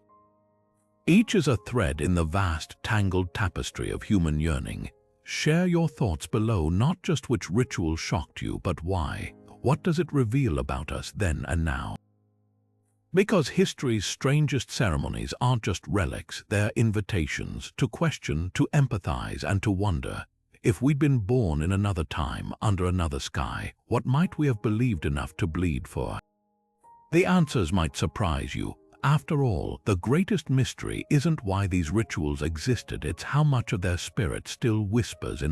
Each is a thread in the vast, tangled tapestry of human yearning. Share your thoughts below, not just which ritual shocked you, but why. What does it reveal about us then and now? Because history's strangest ceremonies aren't just relics, they're invitations to question, to empathize, and to wonder. If we'd been born in another time, under another sky, what might we have believed enough to bleed for? The answers might surprise you. After all, the greatest mystery isn't why these rituals existed, it's how much of their spirit still whispers in